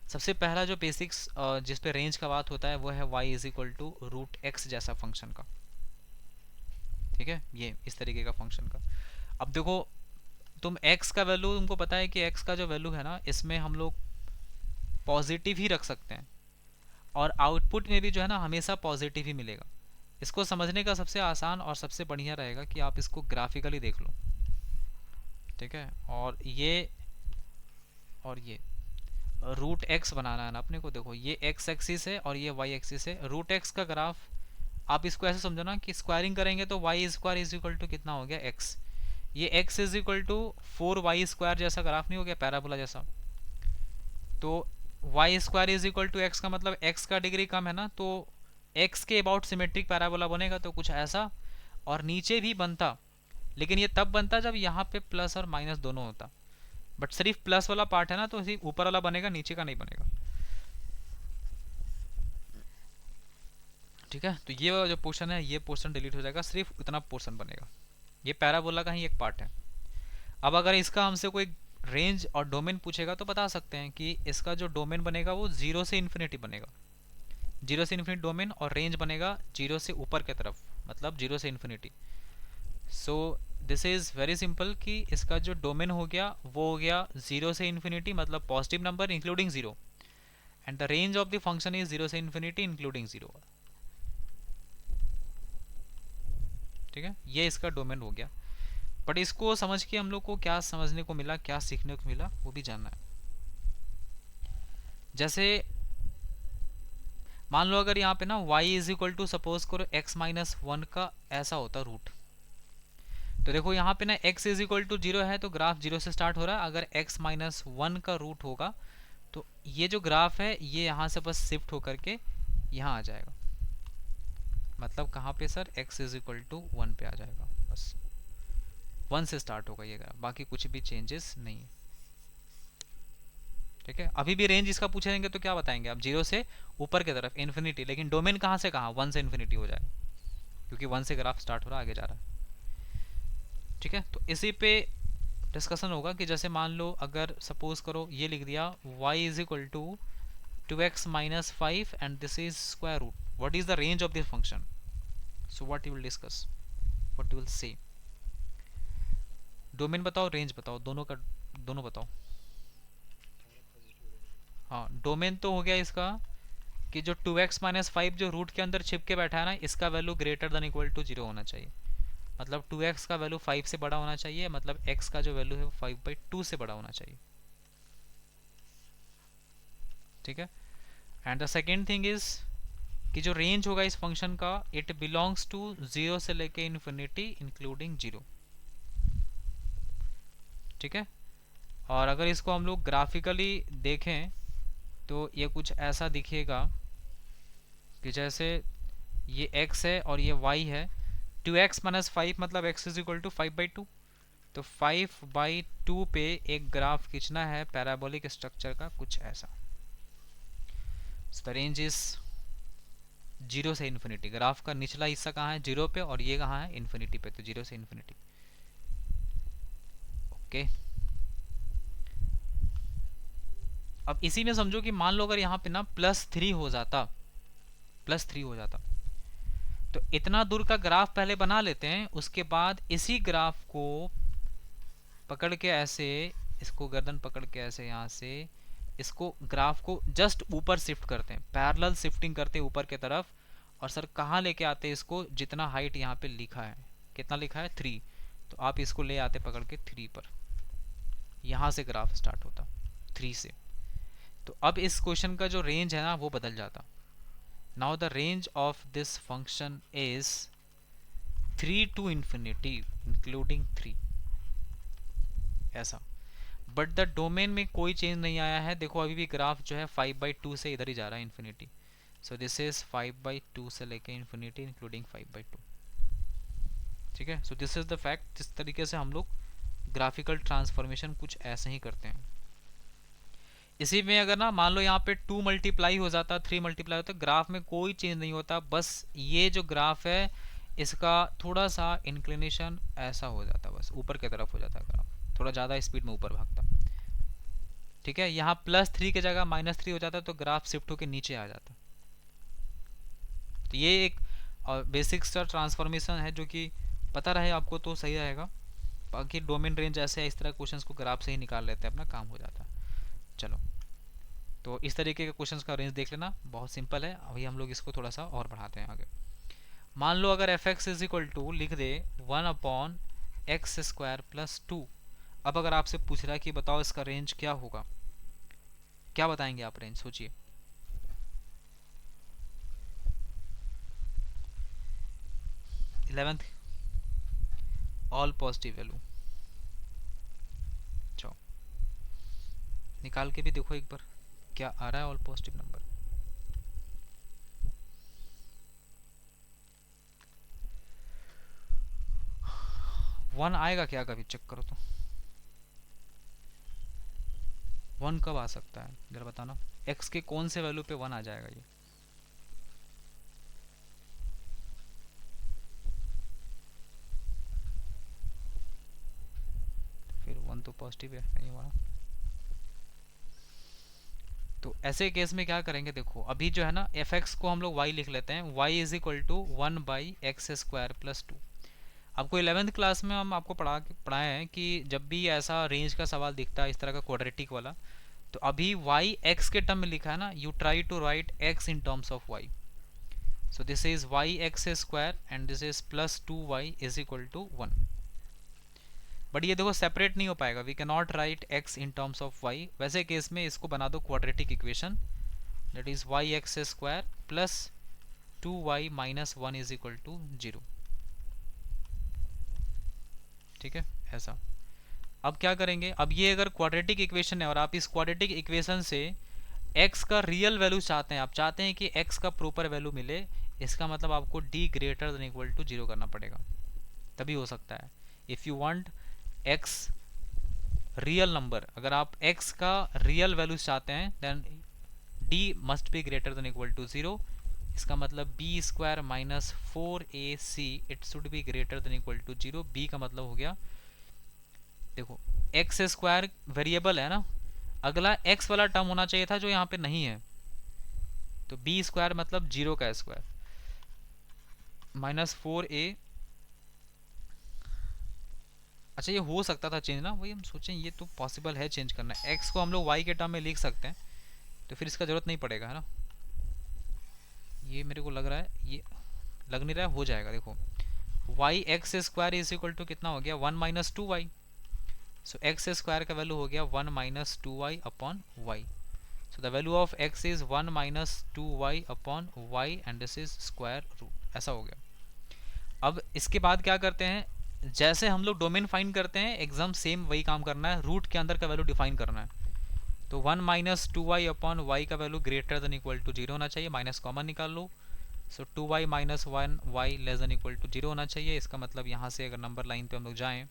सबसे पहला जो बेसिक्स जिस पे रेंज का बात होता है वो है y is equal to root x जैसा फंक्शन का। ठीक है, ये इस तरीके का फंक्शन का। अब देखो, तुम x का वैल्यू, तुमको पता है कि x का जो वैल्यू है ना, इसमें हम लोग पॉजिटिव ही रख सकते हैं, और आउटपुट में भी जो है ना हमेशा पॉजिटिव ही मिलेगा। इसको समझने का सबसे आसान और सबसे बढ़िया रहेगा कि आप इसको ग्राफिकली देख लो। ठीक है, और ये रूट एक्स बनाना है ना अपने को। देखो ये एक्स एक्सिस है और ये वाई एक्सिस है। रूट एक्स का ग्राफ आप इसको ऐसे समझो ना कि स्क्वायरिंग करेंगे तो y square is equal to कितना हो गया, एक्स। ये x is equal to 4y² जैसा ग्राफ नहीं हो गया, पैराबोला जैसा। तो y square is equal to x का मतलब एक्स का डिग्री कम है ना, तो एक्स के अबाउट सिमेट्रिक पैराबोला बनेगा, तो कुछ ऐसा। और नीचे भी बनता, लेकिन ये तब बनता जब यहाँ पे प्लस और माइनस दोनों होता। बट सिर्फ प्लस वाला पार्ट है ना, तो सिर्फ ऊपर वाला बनेगा, नीचे का नहीं बनेगा। ठीक है, तो ये वाला जो पोर्शन है, ये पोर्शन डिलीट हो जाएगा, सिर्फ इतना पोर्शन बनेगा। ये पैराबोला का ही एक पार्ट है। अब अगर इसका हमसे कोई रेंज और डोमेन पूछेगा तो बता सकते हैं कि इसका जो डोमेन बनेगा वो 0 से इन्फिनिटी बनेगा। 0 से इन्फिनिटी डोमेन, और रेंज बनेगा 0 से ऊपर की तरफ, मतलब 0 से infinity. So this is very simple कि इसका जो डोमेन हो गया वो हो गया 0 से इन्फिनिटी, मतलब positive number including 0, and the range of the function is 0 से इन्फिनिटी इंक्लूडिंग 0। ठीक है, ये इसका डोमेन हो गया। बट इसको समझ के हम लोग को क्या समझने को मिला, क्या सीखने को मिला, वो भी जानना है। जैसे मान लो अगर यहाँ पे ना y is equal to suppose करो x माइनस 1 का ऐसा होता रूट। तो देखो यहाँ पे ना x इज इक्वल टू 0 है, तो ग्राफ 0 से स्टार्ट हो रहा है। अगर x माइनस 1 का रूट होगा तो ये जो ग्राफ है ये यहाँ से बस शिफ्ट होकर के यहाँ आ जाएगा। मतलब कहाँ पे sir, x is equal to 1 पे आ जाएगा, बस 1 से स्टार्ट होगा ये ग्राफ, बाकी कुछ भी चेंजेस नहीं है। ठीक है, अभी भी रेंज इसका पूछेंगे तो क्या बताएंगे आप, 0 से ऊपर की तरफ इन्फिनिटी, लेकिन डोमेन कहाँ से कहाँ, 1 से इन्फिनिटी हो जाएगा, क्योंकि 1 से ग्राफ स्टार्ट हो रहा है, आगे जा रहा है। ठीक है, तो इसी पे डिस्कशन होगा कि जैसे मान लो अगर सपोज करो ये लिख दिया y is equal to 2x minus 5 and this is square root, what is the range of this function. So what you will discuss, what you will say, domain बताओ, रेंज बताओ, दोनों का, दोनों बताओ। हाँ, डोमेन तो हो गया इसका कि जो 2x माइनस 5 जो रूट के अंदर छिप के बैठा है ना, इसका value greater than equal to 0 होना चाहिए। मतलब 2x का वैल्यू 5 से बड़ा होना चाहिए, मतलब x का जो वैल्यू है वो 5/2 से बड़ा होना चाहिए। ठीक है, and the second thing is कि जो रेंज होगा इस फंक्शन का, इट बिलोंग्स टू 0 से लेके इन्फिनिटी इंक्लूडिंग 0। ठीक है, और अगर इसको हम लोग ग्राफिकली देखें तो ये कुछ ऐसा दिखेगा कि जैसे ये x है और ये y है। 2x माइनस 5 मतलब x इज इक्वल टू 5/2, तो 5/2 पे एक ग्राफ खींचना है पैराबोलिक स्ट्रक्चर का, कुछ ऐसा। द रेंज इज 0 से इन्फिनिटी, ग्राफ का निचला हिस्सा कहाँ है, 0 पे, और ये कहाँ है, इन्फिनिटी पे, तो 0 से इन्फिनिटी। ओके, अब इसी में समझो कि मान लो अगर यहाँ पे ना +3 हो जाता, +3 हो जाता, तो इतना दूर का ग्राफ पहले बना लेते हैं, उसके बाद इसी ग्राफ को पकड़ के ऐसे, इसको गर्दन पकड़ के ऐसे यहाँ से इसको ग्राफ को जस्ट ऊपर शिफ्ट करते हैं, पैरेलल शिफ्टिंग करते हैं ऊपर की तरफ। और सर कहाँ लेके आते हैं इसको, जितना हाइट यहाँ पे लिखा है, कितना लिखा है 3, तो आप इसको ले आते पकड़ के 3 पर, यहाँ से ग्राफ स्टार्ट होता 3 से। तो अब इस क्वेश्चन का जो रेंज है ना वो बदल जाता। Now the range of this function is 3 to infinity including 3, ऐसा। बट द डोमेन में कोई चेंज नहीं आया है। देखो अभी भी ग्राफ जो है 5/2 से इधर ही जा रहा है इन्फिनिटी। सो दिस इज 5/2 से लेके इन्फिनिटी इंक्लूडिंग 5/2। ठीक है, सो दिस इज द फैक्ट। जिस तरीके से हम लोग ग्राफिकल ट्रांसफॉर्मेशन कुछ ऐसे ही करते हैं। इसी में अगर ना मान लो यहाँ पे 2 मल्टीप्लाई हो जाता, 3 मल्टीप्लाई होता, ग्राफ में कोई चेंज नहीं होता, बस ये जो ग्राफ है इसका थोड़ा सा इंक्लिनेशन ऐसा हो जाता, बस ऊपर की तरफ हो जाता ग्राफ, थोड़ा ज़्यादा स्पीड में ऊपर भागता। ठीक है, यहाँ +3 की जगह -3 हो जाता तो ग्राफ शिफ्ट होकर नीचे आ जाता। तो ये एक बेसिक सा ट्रांसफॉर्मेशन है जो कि पता रहे आपको तो सही रहेगा। बाकी डोमेन रेंज ऐसे इस तरह क्वेश्चंस को ग्राफ से ही निकाल लेते हैं, अपना काम हो जाता है। चलो, तो इस तरीके के क्वेश्चंस का रेंज देख लेना, बहुत सिंपल है। अभी हम लोग इसको थोड़ा सा और बढ़ाते हैं आगे। मान लो अगर f x is equal to लिख दे 1/x² + 2। अब अगर आपसे पूछ रहा है कि बताओ इसका रेंज क्या होगा, क्या बताएंगे आप रेंज, सोचिए। 11th all positive value. चलो निकाल के भी देखो एक बार क्या आ रहा है ऑल पॉजिटिव नंबर। 1 आएगा क्या, कभी चेक करो तो। 1 कब आ सकता है जरा बताना, x के कौन से वैल्यू पे 1 आ जाएगा ये। फिर 1 तो पॉजिटिव है नहीं वाला। तो ऐसे केस में क्या करेंगे, देखो अभी जो है ना एफ एक्स को हम लोग y लिख लेते हैं, y is equal to 1/x² + 2। आपको 11th क्लास में हम आपको पढ़ाए हैं कि जब भी ऐसा रेंज का सवाल दिखता है इस तरह का क्वाड्रेटिक वाला, तो अभी y x के टर्म में लिखा है ना, you try to write x in terms of y। So this is y(x² and this is +2y is equal to 1। But ये देखो सेपरेट नहीं हो पाएगा, we can not write x in terms of y। वैसे case में इसको बना दो quadratic equation, that is y(x² + 2y - 1 is equal to 0। ठीक है, ऐसा। अब क्या करेंगे, अब ये अगर क्वाड्रेटिक इक्वेशन है और आप इस क्वाड्रेटिक इक्वेशन से x का रियल वैल्यू चाहते हैं, आप चाहते हैं कि x का प्रॉपर वैल्यू मिले, इसका मतलब आपको d > 0 करना पड़ेगा, तभी हो सकता है। If you want x real number, अगर आप x का रियल वैल्यू चाहते हैं देन d मस्ट बी > 0। इसका मतलब b² - 4ac it should B > 0। b का मतलब हो गया, देखो x² वेरिएबल है ना, अगला x वाला टर्म होना चाहिए था जो यहाँ पे नहीं है, तो b² मतलब 0 का स्क्वायर -4a। अच्छा ये हो सकता था चेंज ना, वही हम सोचें ये तो पॉसिबल है चेंज करना, x को हम लोग y के टर्म में लिख सकते हैं, तो फिर इसका जरूरत नहीं पड़ेगा, है ना। ये मेरे को लग रहा है, ये लग नहीं रहा है, हो जाएगा। देखो y(x² इज इक्वल टू कितना हो गया, 1 - 2y। सो x² का वैल्यू हो गया 1 - 2y upon y। So the value of x is 1 - 2y upon y and this is square root, ऐसा हो गया। अब इसके बाद क्या करते हैं, जैसे हम लोग डोमेन फाइंड करते हैं एकदम सेम वही काम करना है, रूट के अंदर का वैल्यू डिफाइन करना है। तो 1 - 2y अपॉन y का वैल्यू > 0 होना चाहिए, माइनस कॉमन निकाल लो। सो 2y - 1y <= 0 होना चाहिए। इसका मतलब यहाँ से अगर नंबर लाइन पे हम लोग जाएँ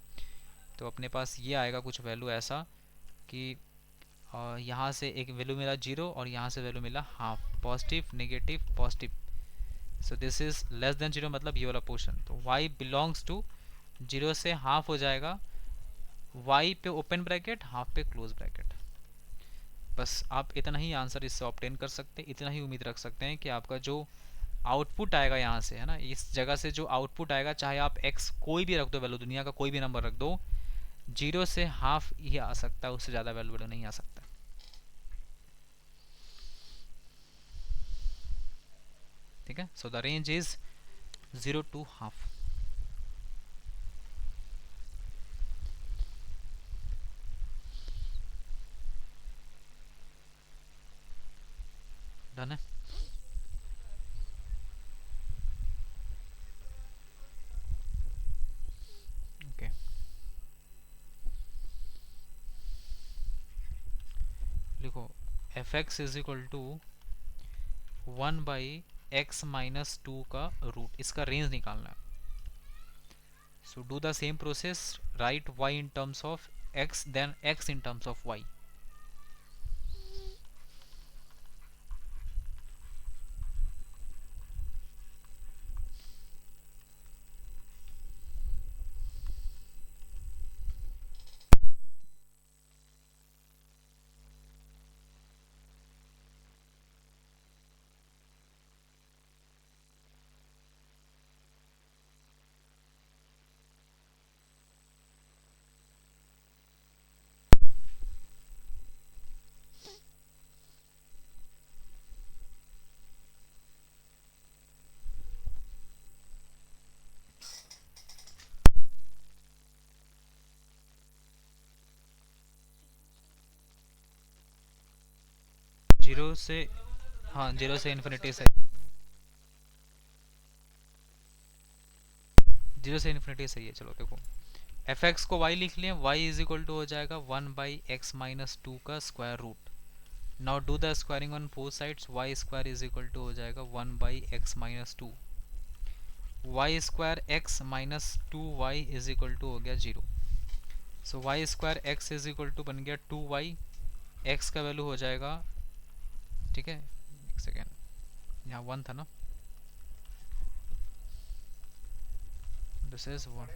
तो अपने पास ये आएगा कुछ वैल्यू ऐसा कि यहाँ से एक वैल्यू मिला 0 और यहाँ से वैल्यू मिला half, positive negative positive. So this is <0 मतलब ये वाला पोर्शन, तो y बिलोंग्स टू 0 से हाफ हो जाएगा, y पे ओपन ब्रैकेट हाफ पे क्लोज ब्रैकेट। बस आप इतना ही आंसर इससे ऑब्टेन कर सकते हैं, इतना ही उम्मीद रख सकते हैं कि आपका जो आउटपुट आएगा यहाँ से, है ना, इस जगह से जो आउटपुट आएगा, चाहे आप x कोई भी रख दो वैल्यू, दुनिया का कोई भी नंबर रख दो, 0 से हाफ ही आ सकता है, उससे ज़्यादा वैल्यू नहीं आ सकता। ठीक है, so the range is 0 to half. Done है। Okay f x is equal to 1/x-2 का रूट, इसका रेंज निकालना है. So do the same process, write y in terms of x then x in terms of y. 0 से, हाँ 0 से infinity से, 0 से इन्फिनिटी सही है. चलो देखो, एफ एक्स को y लिख लें, y इज इक्वल टू हो जाएगा 1/x-2 का square root. Now do the squaring on both sides, y square is equal to हो जाएगा 1/x-2, y square x minus 2y is equal to हो गया 0. So y square x is equal to बन गया 2y, x का value हो जाएगा, ठीक है एक सेकेंड, यहाँ 1 था ना, दिस इज 1.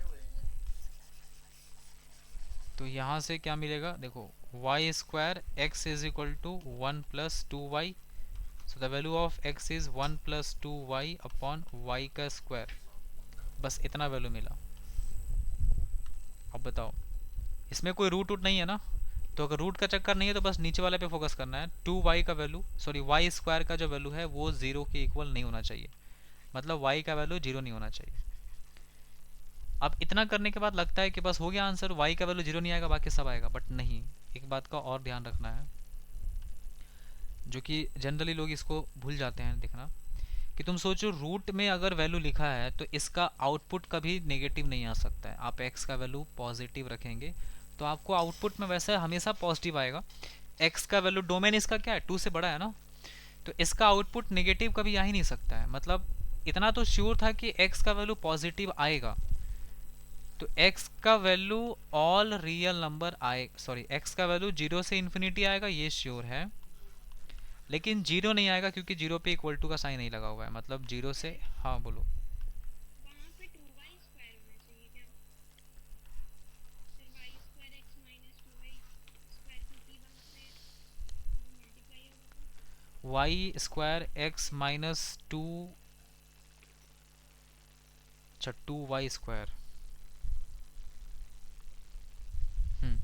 तो यहाँ से क्या मिलेगा देखो, y square x is equal to 1 plus 2y. So the value of x is 1 plus 2y upon y का स्क्वायर. बस इतना वैल्यू मिला. अब बताओ, इसमें कोई रूट नहीं है ना, तो अगर रूट का चक्कर नहीं है तो बस नीचे वाले पे फोकस करना है. 2y का वैल्यू, सॉरी y स्क्वायर का जो वैल्यू है वो 0 के इक्वल नहीं होना चाहिए, मतलब y का वैल्यू 0 नहीं होना चाहिए. अब इतना करने के बाद लगता है कि बस हो गया आंसर, y का वैल्यू 0 नहीं आएगा बाकी सब आएगा, बट नहीं. एक बात का और ध्यान रखना है, जो कि जनरली लोग इसको भूल जाते हैं. देखना कि तुम सोचो रूट में अगर वैल्यू लिखा है तो इसका आउटपुट कभी नेगेटिव नहीं आ सकता है. आप x का वैल्यू पॉजिटिव रखेंगे तो आपको आउटपुट में वैसे हमेशा पॉजिटिव आएगा. x का वैल्यू, डोमेन इसका क्या है, 2 से बड़ा है ना, तो इसका आउटपुट नेगेटिव कभी आ ही नहीं सकता है. मतलब इतना तो श्योर था कि x का वैल्यू पॉजिटिव आएगा, तो x का वैल्यू ऑल रियल नंबर आए, सॉरी x का वैल्यू 0 से इन्फिनिटी आएगा ये श्योर है, लेकिन 0 नहीं आएगा क्योंकि 0 पे इक्वल टू का साइन नहीं लगा हुआ है. मतलब 0 से, हाँ बोलो. y स्क्वायर x माइनस 2, अच्छा 2y स्क्वायर,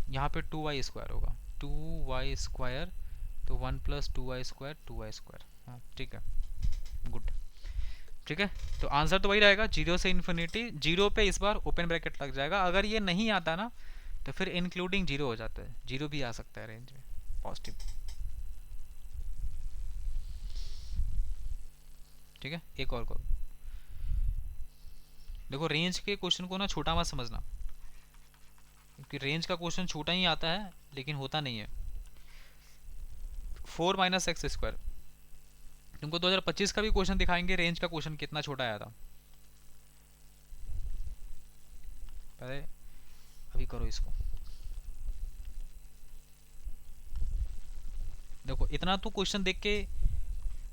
यहाँ पे 2y स्क्वायर होगा, 2y स्क्वायर, तो 1 plus 2y square, 2y square. हाँ ठीक है, गुड. ठीक है, तो आंसर तो वही रहेगा 0 से इन्फिनिटी. 0 पे इस बार ओपन ब्रैकेट लग जाएगा. अगर ये नहीं आता ना तो फिर इंक्लूडिंग 0 हो जाता है, 0 भी आ सकता है रेंज में पॉजिटिव. ठीक है, एक और करो. देखो रेंज के क्वेश्चन को ना छोटा मत समझना, क्योंकि रेंज का क्वेश्चन छोटा ही आता है लेकिन होता नहीं है. 4 - x², तुमको 2025 का भी क्वेश्चन दिखाएंगे, रेंज का क्वेश्चन कितना छोटा आया था. पहले अभी करो इसको. देखो इतना तो क्वेश्चन देख के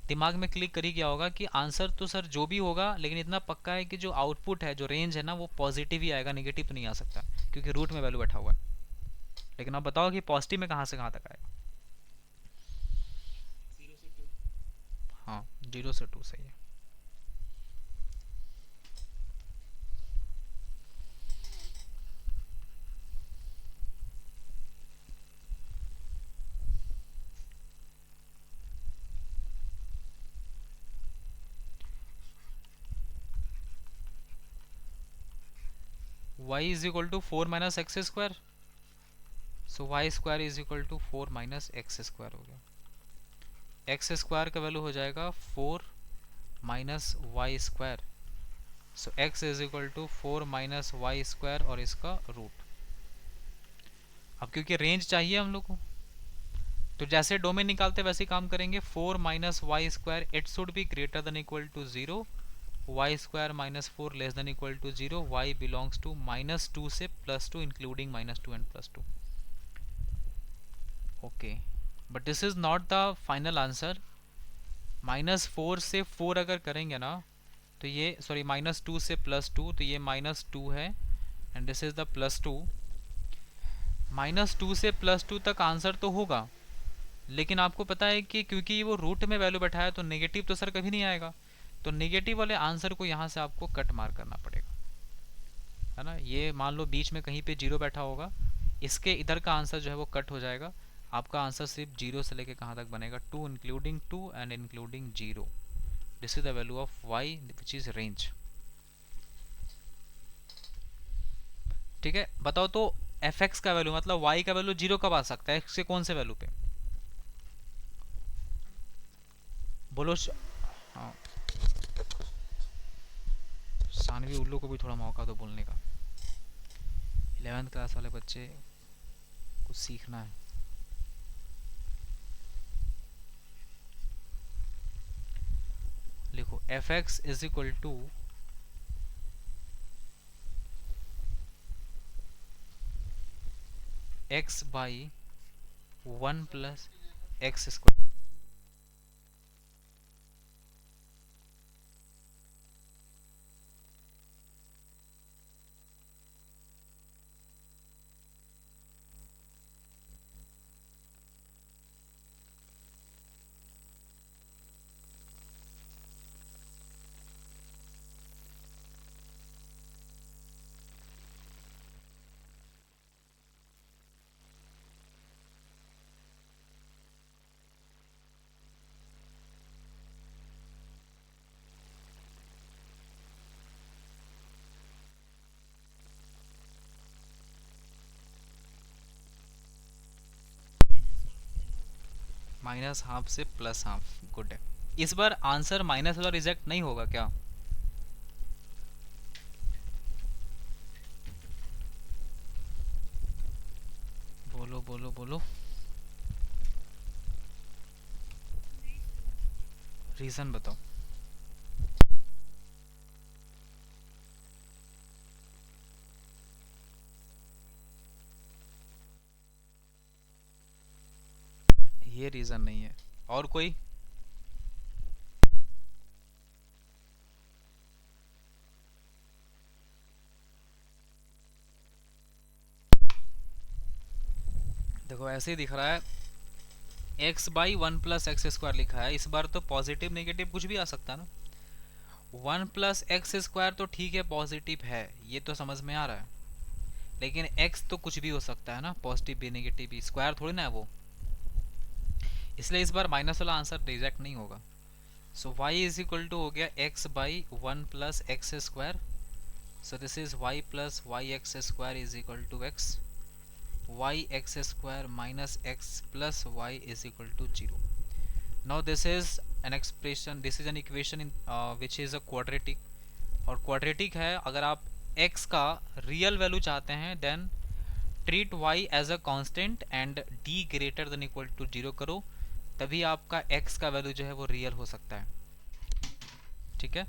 दिमाग में क्लिक कर ही गया होगा कि आंसर तो सर जो भी होगा, लेकिन इतना पक्का है कि जो आउटपुट है, जो रेंज है ना, वो पॉजिटिव ही आएगा, नेगेटिव तो नहीं आ सकता क्योंकि रूट में वैल्यू बैठा हुआ है. लेकिन आप बताओ कि पॉजिटिव में कहाँ से कहाँ तक आएगा. हाँ 0 से 2 सही है. y is equal to 4 - x², so y square is equal to 4 - x² हो गया. एक्स स्क्वायर का वैल्यू हो जाएगा 4 - y², so x is equal to 4 - y² और इसका रूट. अब क्योंकि रेंज चाहिए हम लोग को, तो जैसे डोमेन निकालते वैसे ही काम करेंगे. 4 minus y square it should be greater than equal to 0. Y square minus 4 less than equal to 0. Y belongs to -2 से +2 including -2 and +2. Okay, but this is not the final answer. -4 से 4 अगर करेंगे ना तो ये, सॉरी, -2 से +2, तो ये -2 है एंड दिस इज द +2. -2 से +2 तक आंसर तो होगा, लेकिन आपको पता है कि क्योंकि वो रूट में वैल्यू बैठाया तो नेगेटिव तो सर कभी नहीं आएगा. तो नेगेटिव वाले आंसर को यहाँ से आपको कट मार करना पड़ेगा, है ना. ये मान लो बीच में कहीं पे 0 बैठा होगा, इसके इधर का आंसर जो है वो कट हो जाएगा. आपका आंसर सिर्फ 0 से लेके कहाँ तक बनेगा, 2 including 2 and including 0. This is the value of y which is range. ठीक है, बताओ तो fx का वैल्यू मतलब y का वैल्यू 0 कब आ सकता है, x के कौन से वैल्यू पे, बोलो. हाँ, सानवी उल्लू को भी थोड़ा मौका दो बोलने का. 11th क्लास वाले बच्चे, कुछ सीखना है. लिखो fx is equal to x by 1 plus x square. -12 से +12. गुड है. इस बार आंसर माइनस वाला रिजेक्ट नहीं होगा क्या, बोलो बोलो बोलो. रीजन बताओ. ये रीजन नहीं है, और कोई. देखो ऐसे ही दिख रहा है, x by 1 plus x square लिखा है. इस बार तो पॉजिटिव नेगेटिव कुछ भी आ सकता है ना. 1 प्लस एक्स स्क्वायर तो ठीक है पॉजिटिव है, ये तो समझ में आ रहा है, लेकिन x तो कुछ भी हो सकता है ना, पॉजिटिव भी नेगेटिव भी, स्क्वायर थोड़ी ना है वो. इसलिए इस बार माइनस वाला आंसर रिजेक्ट नहीं होगा. So y is equal to हो गया x by 1 plus x square. So this is y plus y x square is equal to x. y x square minus x plus y is equal to 0. Now this is an expression, this is an equation in which is a quadratic. और quadratic है, अगर आप x का real value चाहते हैं then treat y as a constant and d greater than equal to 0 करो, तभी आपका x का वैल्यू जो है वो रियल हो सकता है. ठीक है,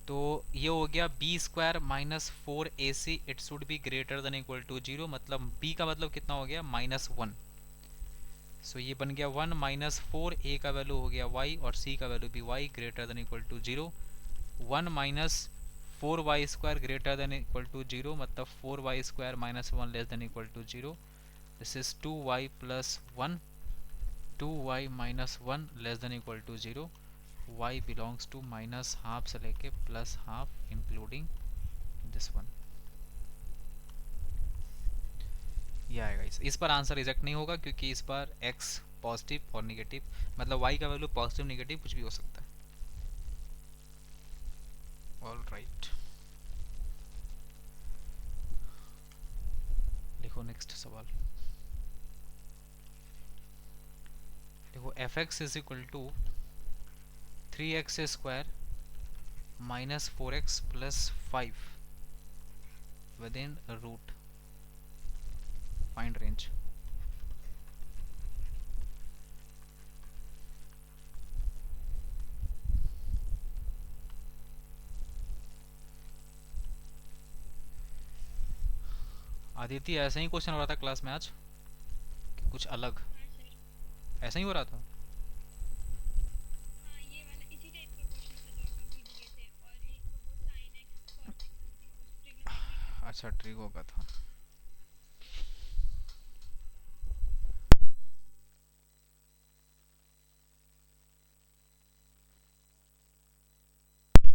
तो ये हो गया B square minus 4ac it should be greater than equal to 0. मतलब b का मतलब कितना हो गया, -1. सो ये बन गया 1 -4, a का वैल्यू हो गया y और c का वैल्यू भी y greater than equal to 0. 1 minus 4y square greater than equal to 0, मतलब 4y square -1 less than equal to 0. This is 2y plus 1, 2y minus 1 less than equal to 0. y belongs to -12 से लेके +12 including this one. ये आएगा. इस पर answer reject नहीं होगा क्योंकि इस बार x पॉजिटिव और नेगेटिव, मतलब y का वैल्यू पॉजिटिव नेगेटिव कुछ भी हो सकता है. ऑल राइट, लिखो नेक्स्ट सवाल. देखो fx is equal to 3x square minus 4x plus 5 with in root, find range. Aditi, ऐसा ही क्वेश्चन हो रहा था क्लास में आज कि कुछ अलग? ऐसा ही हो रहा था? अच्छा, ट्रिक होगा था।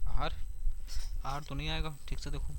आर आर तो नहीं आएगा, ठीक से देखो।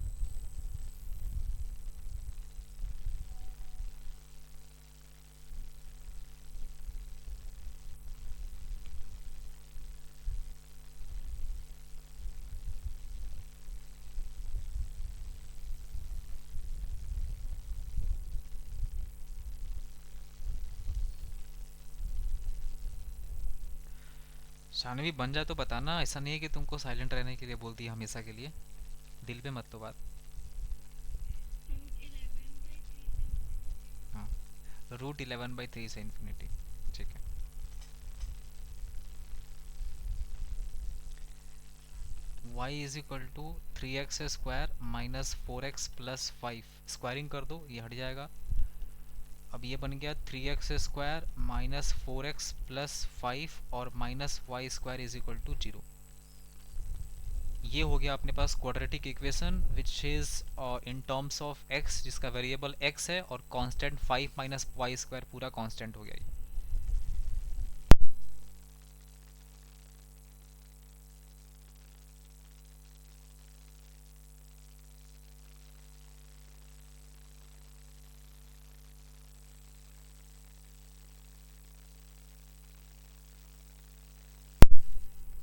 शानवी बन जाए तो बताना, ऐसा नहीं है कि तुमको साइलेंट रहने के लिए बोल दिया हमेशा के लिए। दिल पे मत लो बात। हाँ, √11/3 से इन्फिनिटी। ठीक है। y is equal to 3x² minus 4x plus 5। Squaring कर दो, ये हट जाएगा। अब ये बन गया 3x² माइनस 4x प्लस 5 और minus y² is equal to 0। ये हो गया अपने पास quadratic equation which is in terms of x, जिसका वेरिएबल x है, और कांस्टेंट 5 माइनस y² पूरा कांस्टेंट हो गया ये।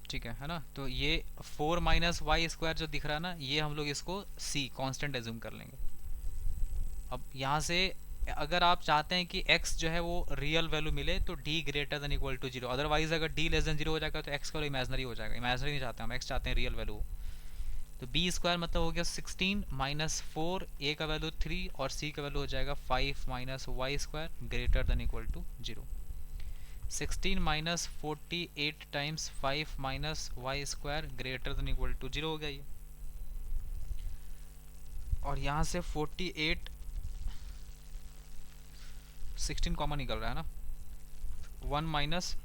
ठीक है ना? तो ये 4 माइनस y² जो दिख रहा है ना, ये हम लोग इसको c कांस्टेंट एज्यूम कर लेंगे। अब यहाँ से अगर आप चाहते हैं कि x जो है वो रियल वैल्यू मिले तो d greater than equal to 0, otherwise अगर d लेस देन 0 हो जाएगा तो x का इमेजनरी हो जाएगा। इमेजनरी नहीं चाहते हम, x चाहते हैं रियल वैल्यू। तो b² मतलब हो गया 16 माइनस 4, a का वैल्यू 3 और c का वैल्यू हो जाएगा 5 minus y² greater than equal to 0। 16 minus 48 times 5 minus y² greater than equal to 0 हो गया ये। और यहाँ से 48 16 कॉमन निकल रहा है ना, 1 माइनस,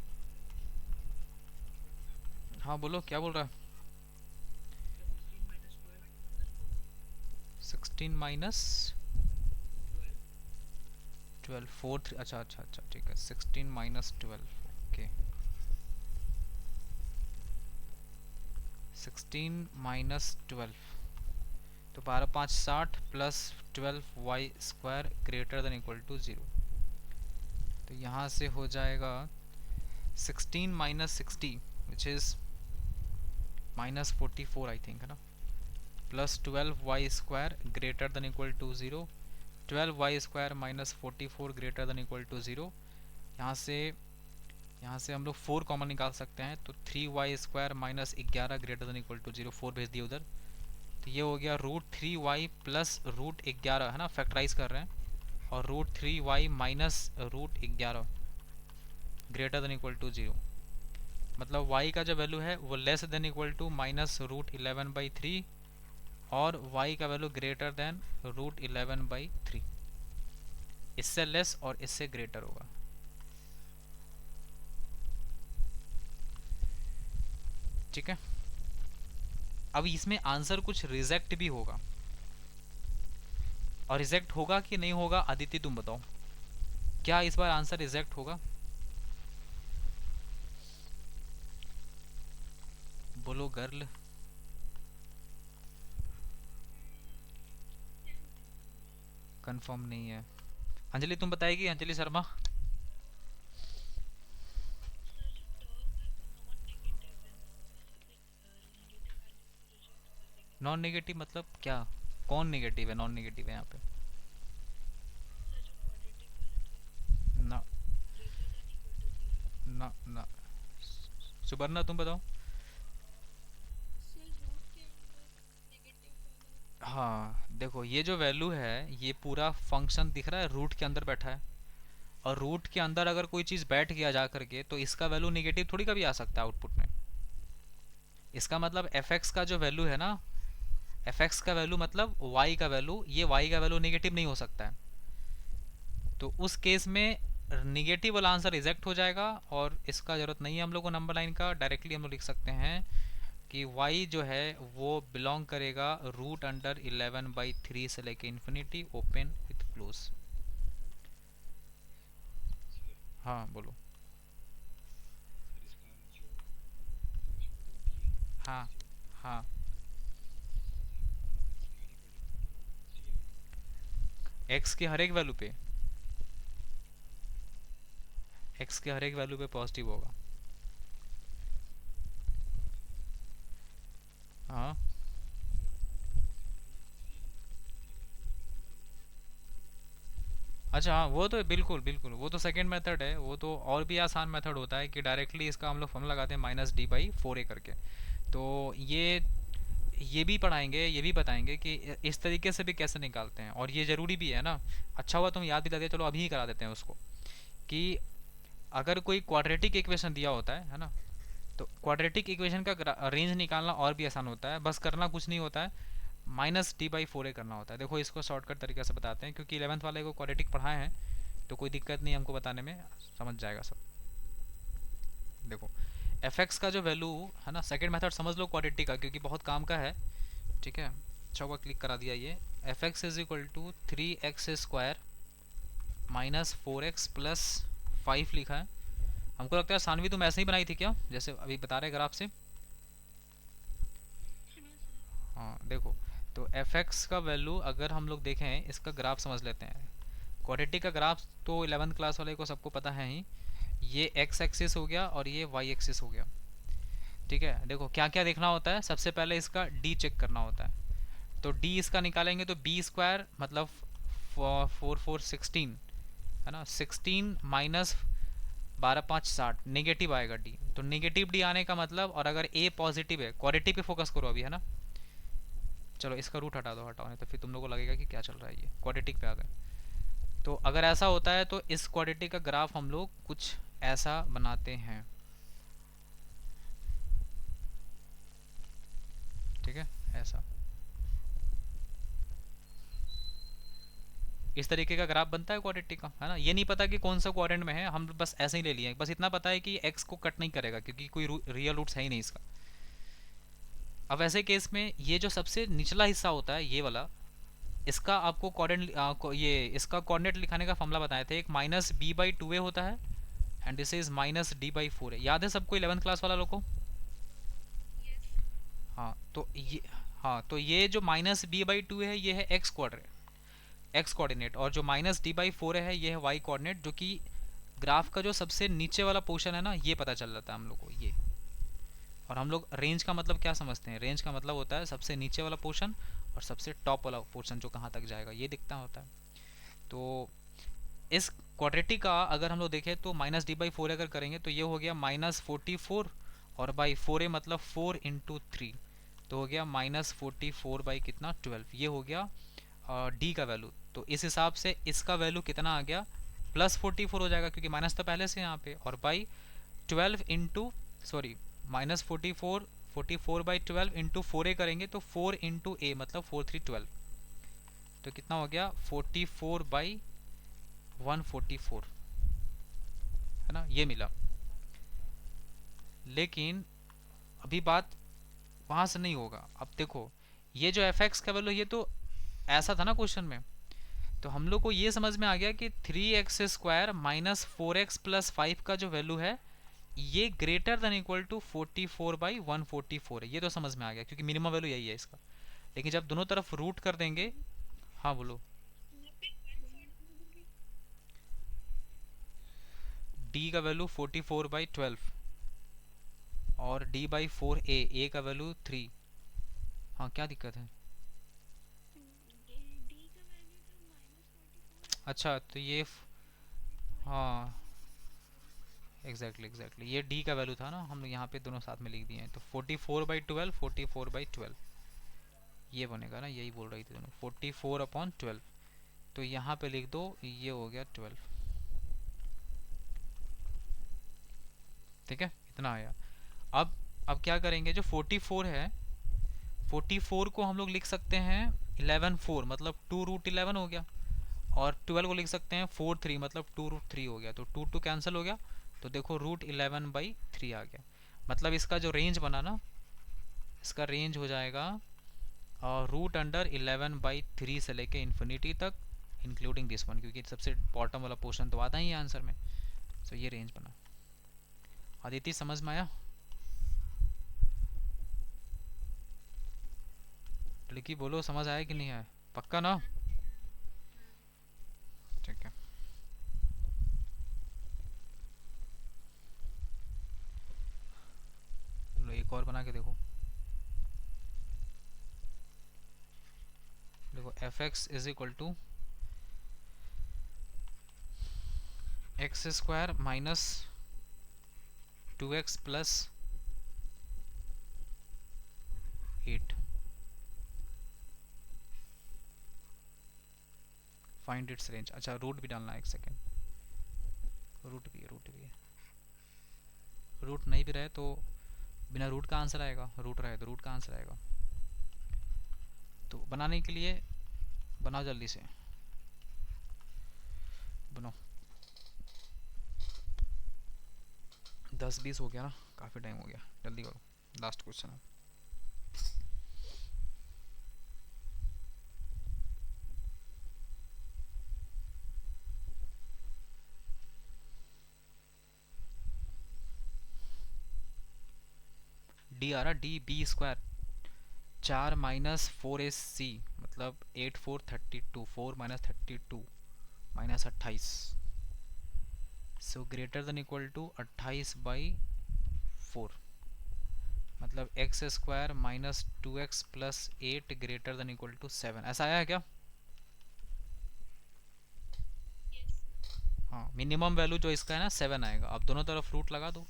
हाँ बोलो क्या बोल रहा है? 16 माइनस 12, 4 3, अच्छा अच्छा अच्छा ठीक है, 16 माइनस 12, ओके। 16 माइनस 12, तो 12 5 60 plus 12y² greater than equal to 0। तो यहाँ से हो जाएगा 16 minus 60 which is minus 44 I think, है ना, plus 12y² greater than equal to 0। 12y² minus 44 greater than equal to 0। यहाँ से हम लोग 4 कॉमन निकाल सकते हैं, तो 3y² minus 11 greater than equal to 0, 4 भेज दिए उधर। तो ये हो गया √3y प्लस √11, है ना, फैक्टराइज कर रहे हैं, और √3y minus √11 greater than equal to 0। मतलब y का जो वैल्यू है वो less than equal to minus √11/3 और y का वैल्यू ग्रेटर देन √11/3। इससे लेस और इससे ग्रेटर होगा। ठीक है। अब इसमें आंसर कुछ रिजेक्ट भी होगा, और रिजेक्ट होगा कि नहीं होगा अदिति तुम बताओ, क्या इस बार आंसर रिजेक्ट होगा? बोलो गर्ल। कंफर्म नहीं है। अंजलि तुम बताएगी, अंजलि शर्मा। नॉन नेगेटिव मतलब क्या? कौन नेगेटिव है, नॉन नेगेटिव है यहाँ पे? ना ना ना, सुबर्णा तुम बताओ। हाँ देखो, ये जो वैल्यू है ये पूरा फंक्शन दिख रहा है रूट के अंदर बैठा है, और रूट के अंदर अगर कोई चीज़ बैठ गया जा करके तो इसका वैल्यू निगेटिव थोड़ी कभी आ सकता है आउटपुट में। इसका मतलब एफ एक्स का जो वैल्यू है ना, एफ एक्स का वैल्यू मतलब वाई का वैल्यू, ये वाई का वैल्यू नेगेटिव नहीं हो सकता है, तो उस केस में निगेटिव वाला आंसर रिजेक्ट हो जाएगा, और इसका जरूरत नहीं है हम लोग को नंबर लाइन का, डायरेक्टली हम लोग लिख सकते हैं कि y जो है वो बिलोंग करेगा रूट अंडर 11/3 से लेके इन्फिनिटी ओपन विथ क्लोज। हाँ बोलो। हाँ हाँ, x के हर एक वैल्यू पे, x के हर एक वैल्यू पे पॉजिटिव होगा। हाँ अच्छा, हाँ वो तो बिल्कुल बिल्कुल, वो तो सेकंड मेथड है, वो तो और भी आसान मेथड होता है कि डायरेक्टली इसका हम लोग फॉर्मूला लगाते हैं -d/4a करके। तो ये भी पढ़ाएंगे, ये भी बताएंगे कि इस तरीके से भी कैसे निकालते हैं, और ये ज़रूरी भी है ना। अच्छा हुआ तुम याद दिला दिया, चलो अभी ही करा देते हैं उसको। कि अगर कोई क्वाड्रेटिक इक्वेशन दिया होता है ना, तो क्वाड्रेटिक इक्वेशन का रेंज निकालना और भी आसान होता है, बस करना कुछ नहीं होता है, -d/4a करना होता है। देखो इसको शॉर्टकट तरीके से बताते हैं, क्योंकि 11th वाले को क्वाड्रेटिक पढ़ाए हैं, तो कोई दिक्कत नहीं हमको बताने में, समझ जाएगा सब। देखो एफ एक्स का जो वैल्यू है ना, सेकंड मेथड समझ लो क्वाड्रेटिक का, क्योंकि बहुत काम का है। ठीक है, अच्छा हुआ क्लिक करा दिया ये। F x is equal to 3x² -4x+5 लिखा है। हमको लगता है सानवी तुम ऐसे ही बनाई थी क्या, जैसे अभी बता रहे ग्राफ से। हाँ देखो, तो एफ एक्स का वैल्यू अगर हम लोग देखें, इसका ग्राफ समझ लेते हैं। क्वाड्रेटिक का ग्राफ तो 11th क्लास वाले को सबको पता है ही। ये एक्स एक्सिस हो गया और ये वाई एक्सिस हो गया। ठीक है, देखो क्या क्या देखना होता है, सबसे पहले इसका डी चेक करना होता है। तो डी इसका निकालेंगे तो b² मतलब 4 4 16 है ना, 16 माइनस 12 5 60, नेगेटिव आएगा डी। तो नेगेटिव डी आने का मतलब, और अगर ए पॉजिटिव है, क्वाड्रेटिक पे फोकस करो अभी है ना। चलो इसका रूट हटा दो, हटाओ, नहीं तो फिर तुम लोग को लगेगा कि क्या चल रहा है, ये क्वाड्रेटिक पे आ गए। तो अगर ऐसा होता है तो इस क्वाड्रेटिक का ग्राफ हम लोग कुछ ऐसा बनाते हैं। ठीक है, ऐसा इस तरीके का ग्राफ बनता है क्वाड्रेटिक का, है ना। ये नहीं पता कि कौन सा क्वाड्रेंट में है, हम बस ऐसे ही ले लिए, बस इतना पता है कि एक्स को कट नहीं करेगा, क्योंकि कोई रियल रूट्स है ही नहीं इसका। अब ऐसे केस में ये जो सबसे निचला हिस्सा होता है ये वाला, इसका आपको कोऑर्डिनेट ये इसका कोऑर्डिनेट लिखाने का फॉर्मूला बताए थे, एक -b/2a होता है, एंड दिस इज -d/4a। याद है सबको 11th क्लास वाला लोग को। हाँ तो ये, हाँ तो ये जो -b/2 है ये है एक्स कोऑर्डिनेट, और जो -d/4 है ये है वाई कोऑर्डिनेट, जो कि ग्राफ का जो सबसे नीचे वाला पोर्शन है ना, ये पता चल जाता है हम लोग को ये। और हम लोग रेंज का मतलब क्या समझते हैं, रेंज का मतलब होता है सबसे नीचे वाला पोर्शन और सबसे टॉप वाला पोर्शन जो कहाँ तक जाएगा, ये दिखता होता है। तो इस क्वाड्रेटिक का अगर हम लोग देखें तो -d/4 अगर करेंगे तो ये हो गया -44, और बाई 4a मतलब 4 × 3, तो हो गया -44 कितना 12, ये हो गया डी का वैल्यू। तो इस हिसाब से इसका वैल्यू कितना आ गया, +44 हो जाएगा, क्योंकि माइनस तो पहले से यहाँ पे, और बाई 12 इंटू, सॉरी -44, 44/12 × 4a करेंगे तो 4 × a मतलब 4 3 12, तो कितना हो गया 44/144, है ना, ये मिला। लेकिन अभी बात वहां से नहीं होगा। अब देखो ये जो एफ एक्स का वैल्यू, ये तो ऐसा था ना क्वेश्चन में, तो हम लोग को ये समझ में आ गया कि 3x² -4x+5 का जो वैल्यू है ये ग्रेटर देन इक्वल टू 44/144 है, ये तो समझ में आ गया, क्योंकि मिनिमम वैल्यू यही है इसका। लेकिन जब दोनों तरफ रूट कर देंगे, हाँ बोलो। डी का वैल्यू 44/12, और d/4a का वैल्यू 3। हाँ क्या दिक्कत है। अच्छा तो ये हाँ एग्जैक्टली ये डी का वैल्यू था ना, हम यहाँ पे दोनों साथ में लिख दिए हैं, तो 44/12, 44/12 ये बनेगा ना, यही बोल रही थी दोनों, 44/12। तो यहाँ पे लिख दो, ये हो गया 12। ठीक है, इतना आया। अब क्या करेंगे, जो 44 है, 44 को हम लोग लिख सकते हैं 11 4, मतलब 2√11 हो गया। और 12 को लिख सकते हैं 4 3, मतलब 2√3 हो गया। तो 2 2 कैंसिल हो गया, तो देखो √11/3 आ गया। मतलब इसका जो रेंज बना ना, इसका रेंज हो जाएगा √11/3 से लेके इन्फिनिटी तक, इंक्लूडिंग दिस वन, क्योंकि सबसे बॉटम वाला पोर्शन तो आता ही है आंसर में। तो ये रेंज बना। आदित्य समझ में आया? लड़की बोलो समझ आया कि नहीं आया? पक्का ना? ठीक है। लो एक और बना के देखो। देखो f(x) = x² minus 2x plus 8। Find its range. अच्छा रूट भी डालना है, एक सेकेंड। रूट भी है। रूट नहीं भी रहे तो बिना रूट का आंसर आएगा, रूट रहे तो रूट का आंसर आएगा। तो बनाने के लिए बनाओ जल्दी से, बनाओ। 10-20 हो गया ना, काफ़ी टाइम हो गया, जल्दी करो। लास्ट क्वेश्चन है। डी आ रहा, डी(b²) 4 माइनस 4ac, मतलब 8 4 32, 4 minus 32 minus 28, so greater than equal to 28/4, मतलब x² minus 2x plus 8 greater than equal to 7। ऐसा आया है क्या? हाँ, मिनिमम वैल्यू जो इसका है ना 7 आएगा। अब दोनों तरफ रूट लगा दो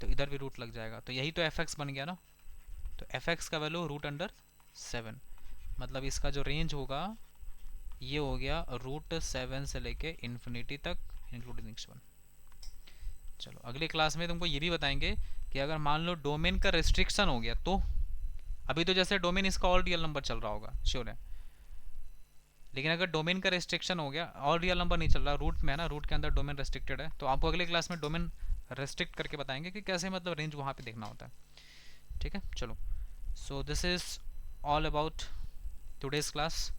तो इधर भी रूट लग जाएगा, तो यही तो f(x) बन गया ना। तो f(x) का वैल्यू √7, मतलब इसका जो रेंज होगा ये हो गया √7 से लेके इन्फिनिटी तक, इंक्लूडिंग नेक्स्ट वन। चलो अगले क्लास में तुमको ये भी बताएंगे कि अगर मान लो डोमेन का रिस्ट्रिक्शन हो गया तो। अभी तो जैसे डोमेन इसका ऑल रियल नंबर चल रहा होगा, श्योर है। लेकिन अगर डोमेन का रेस्ट्रिक्शन हो गया, ऑल रियल नंबर नहीं चल रहा, रूट में है ना, रूट के अंदर डोमेन रेस्ट्रिक्टेड है, तो आपको अगले क्लास में डोमेन रेस्ट्रिक्ट करके बताएंगे कि कैसे मतलब रेंज वहाँ पे देखना होता है। ठीक है, चलो। So this is all about today's class.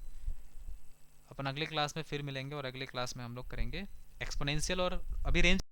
अपन अगले क्लास में फिर मिलेंगे और अगले क्लास में हम लोग करेंगे एक्सपोनेंशियल, और अभी रेंज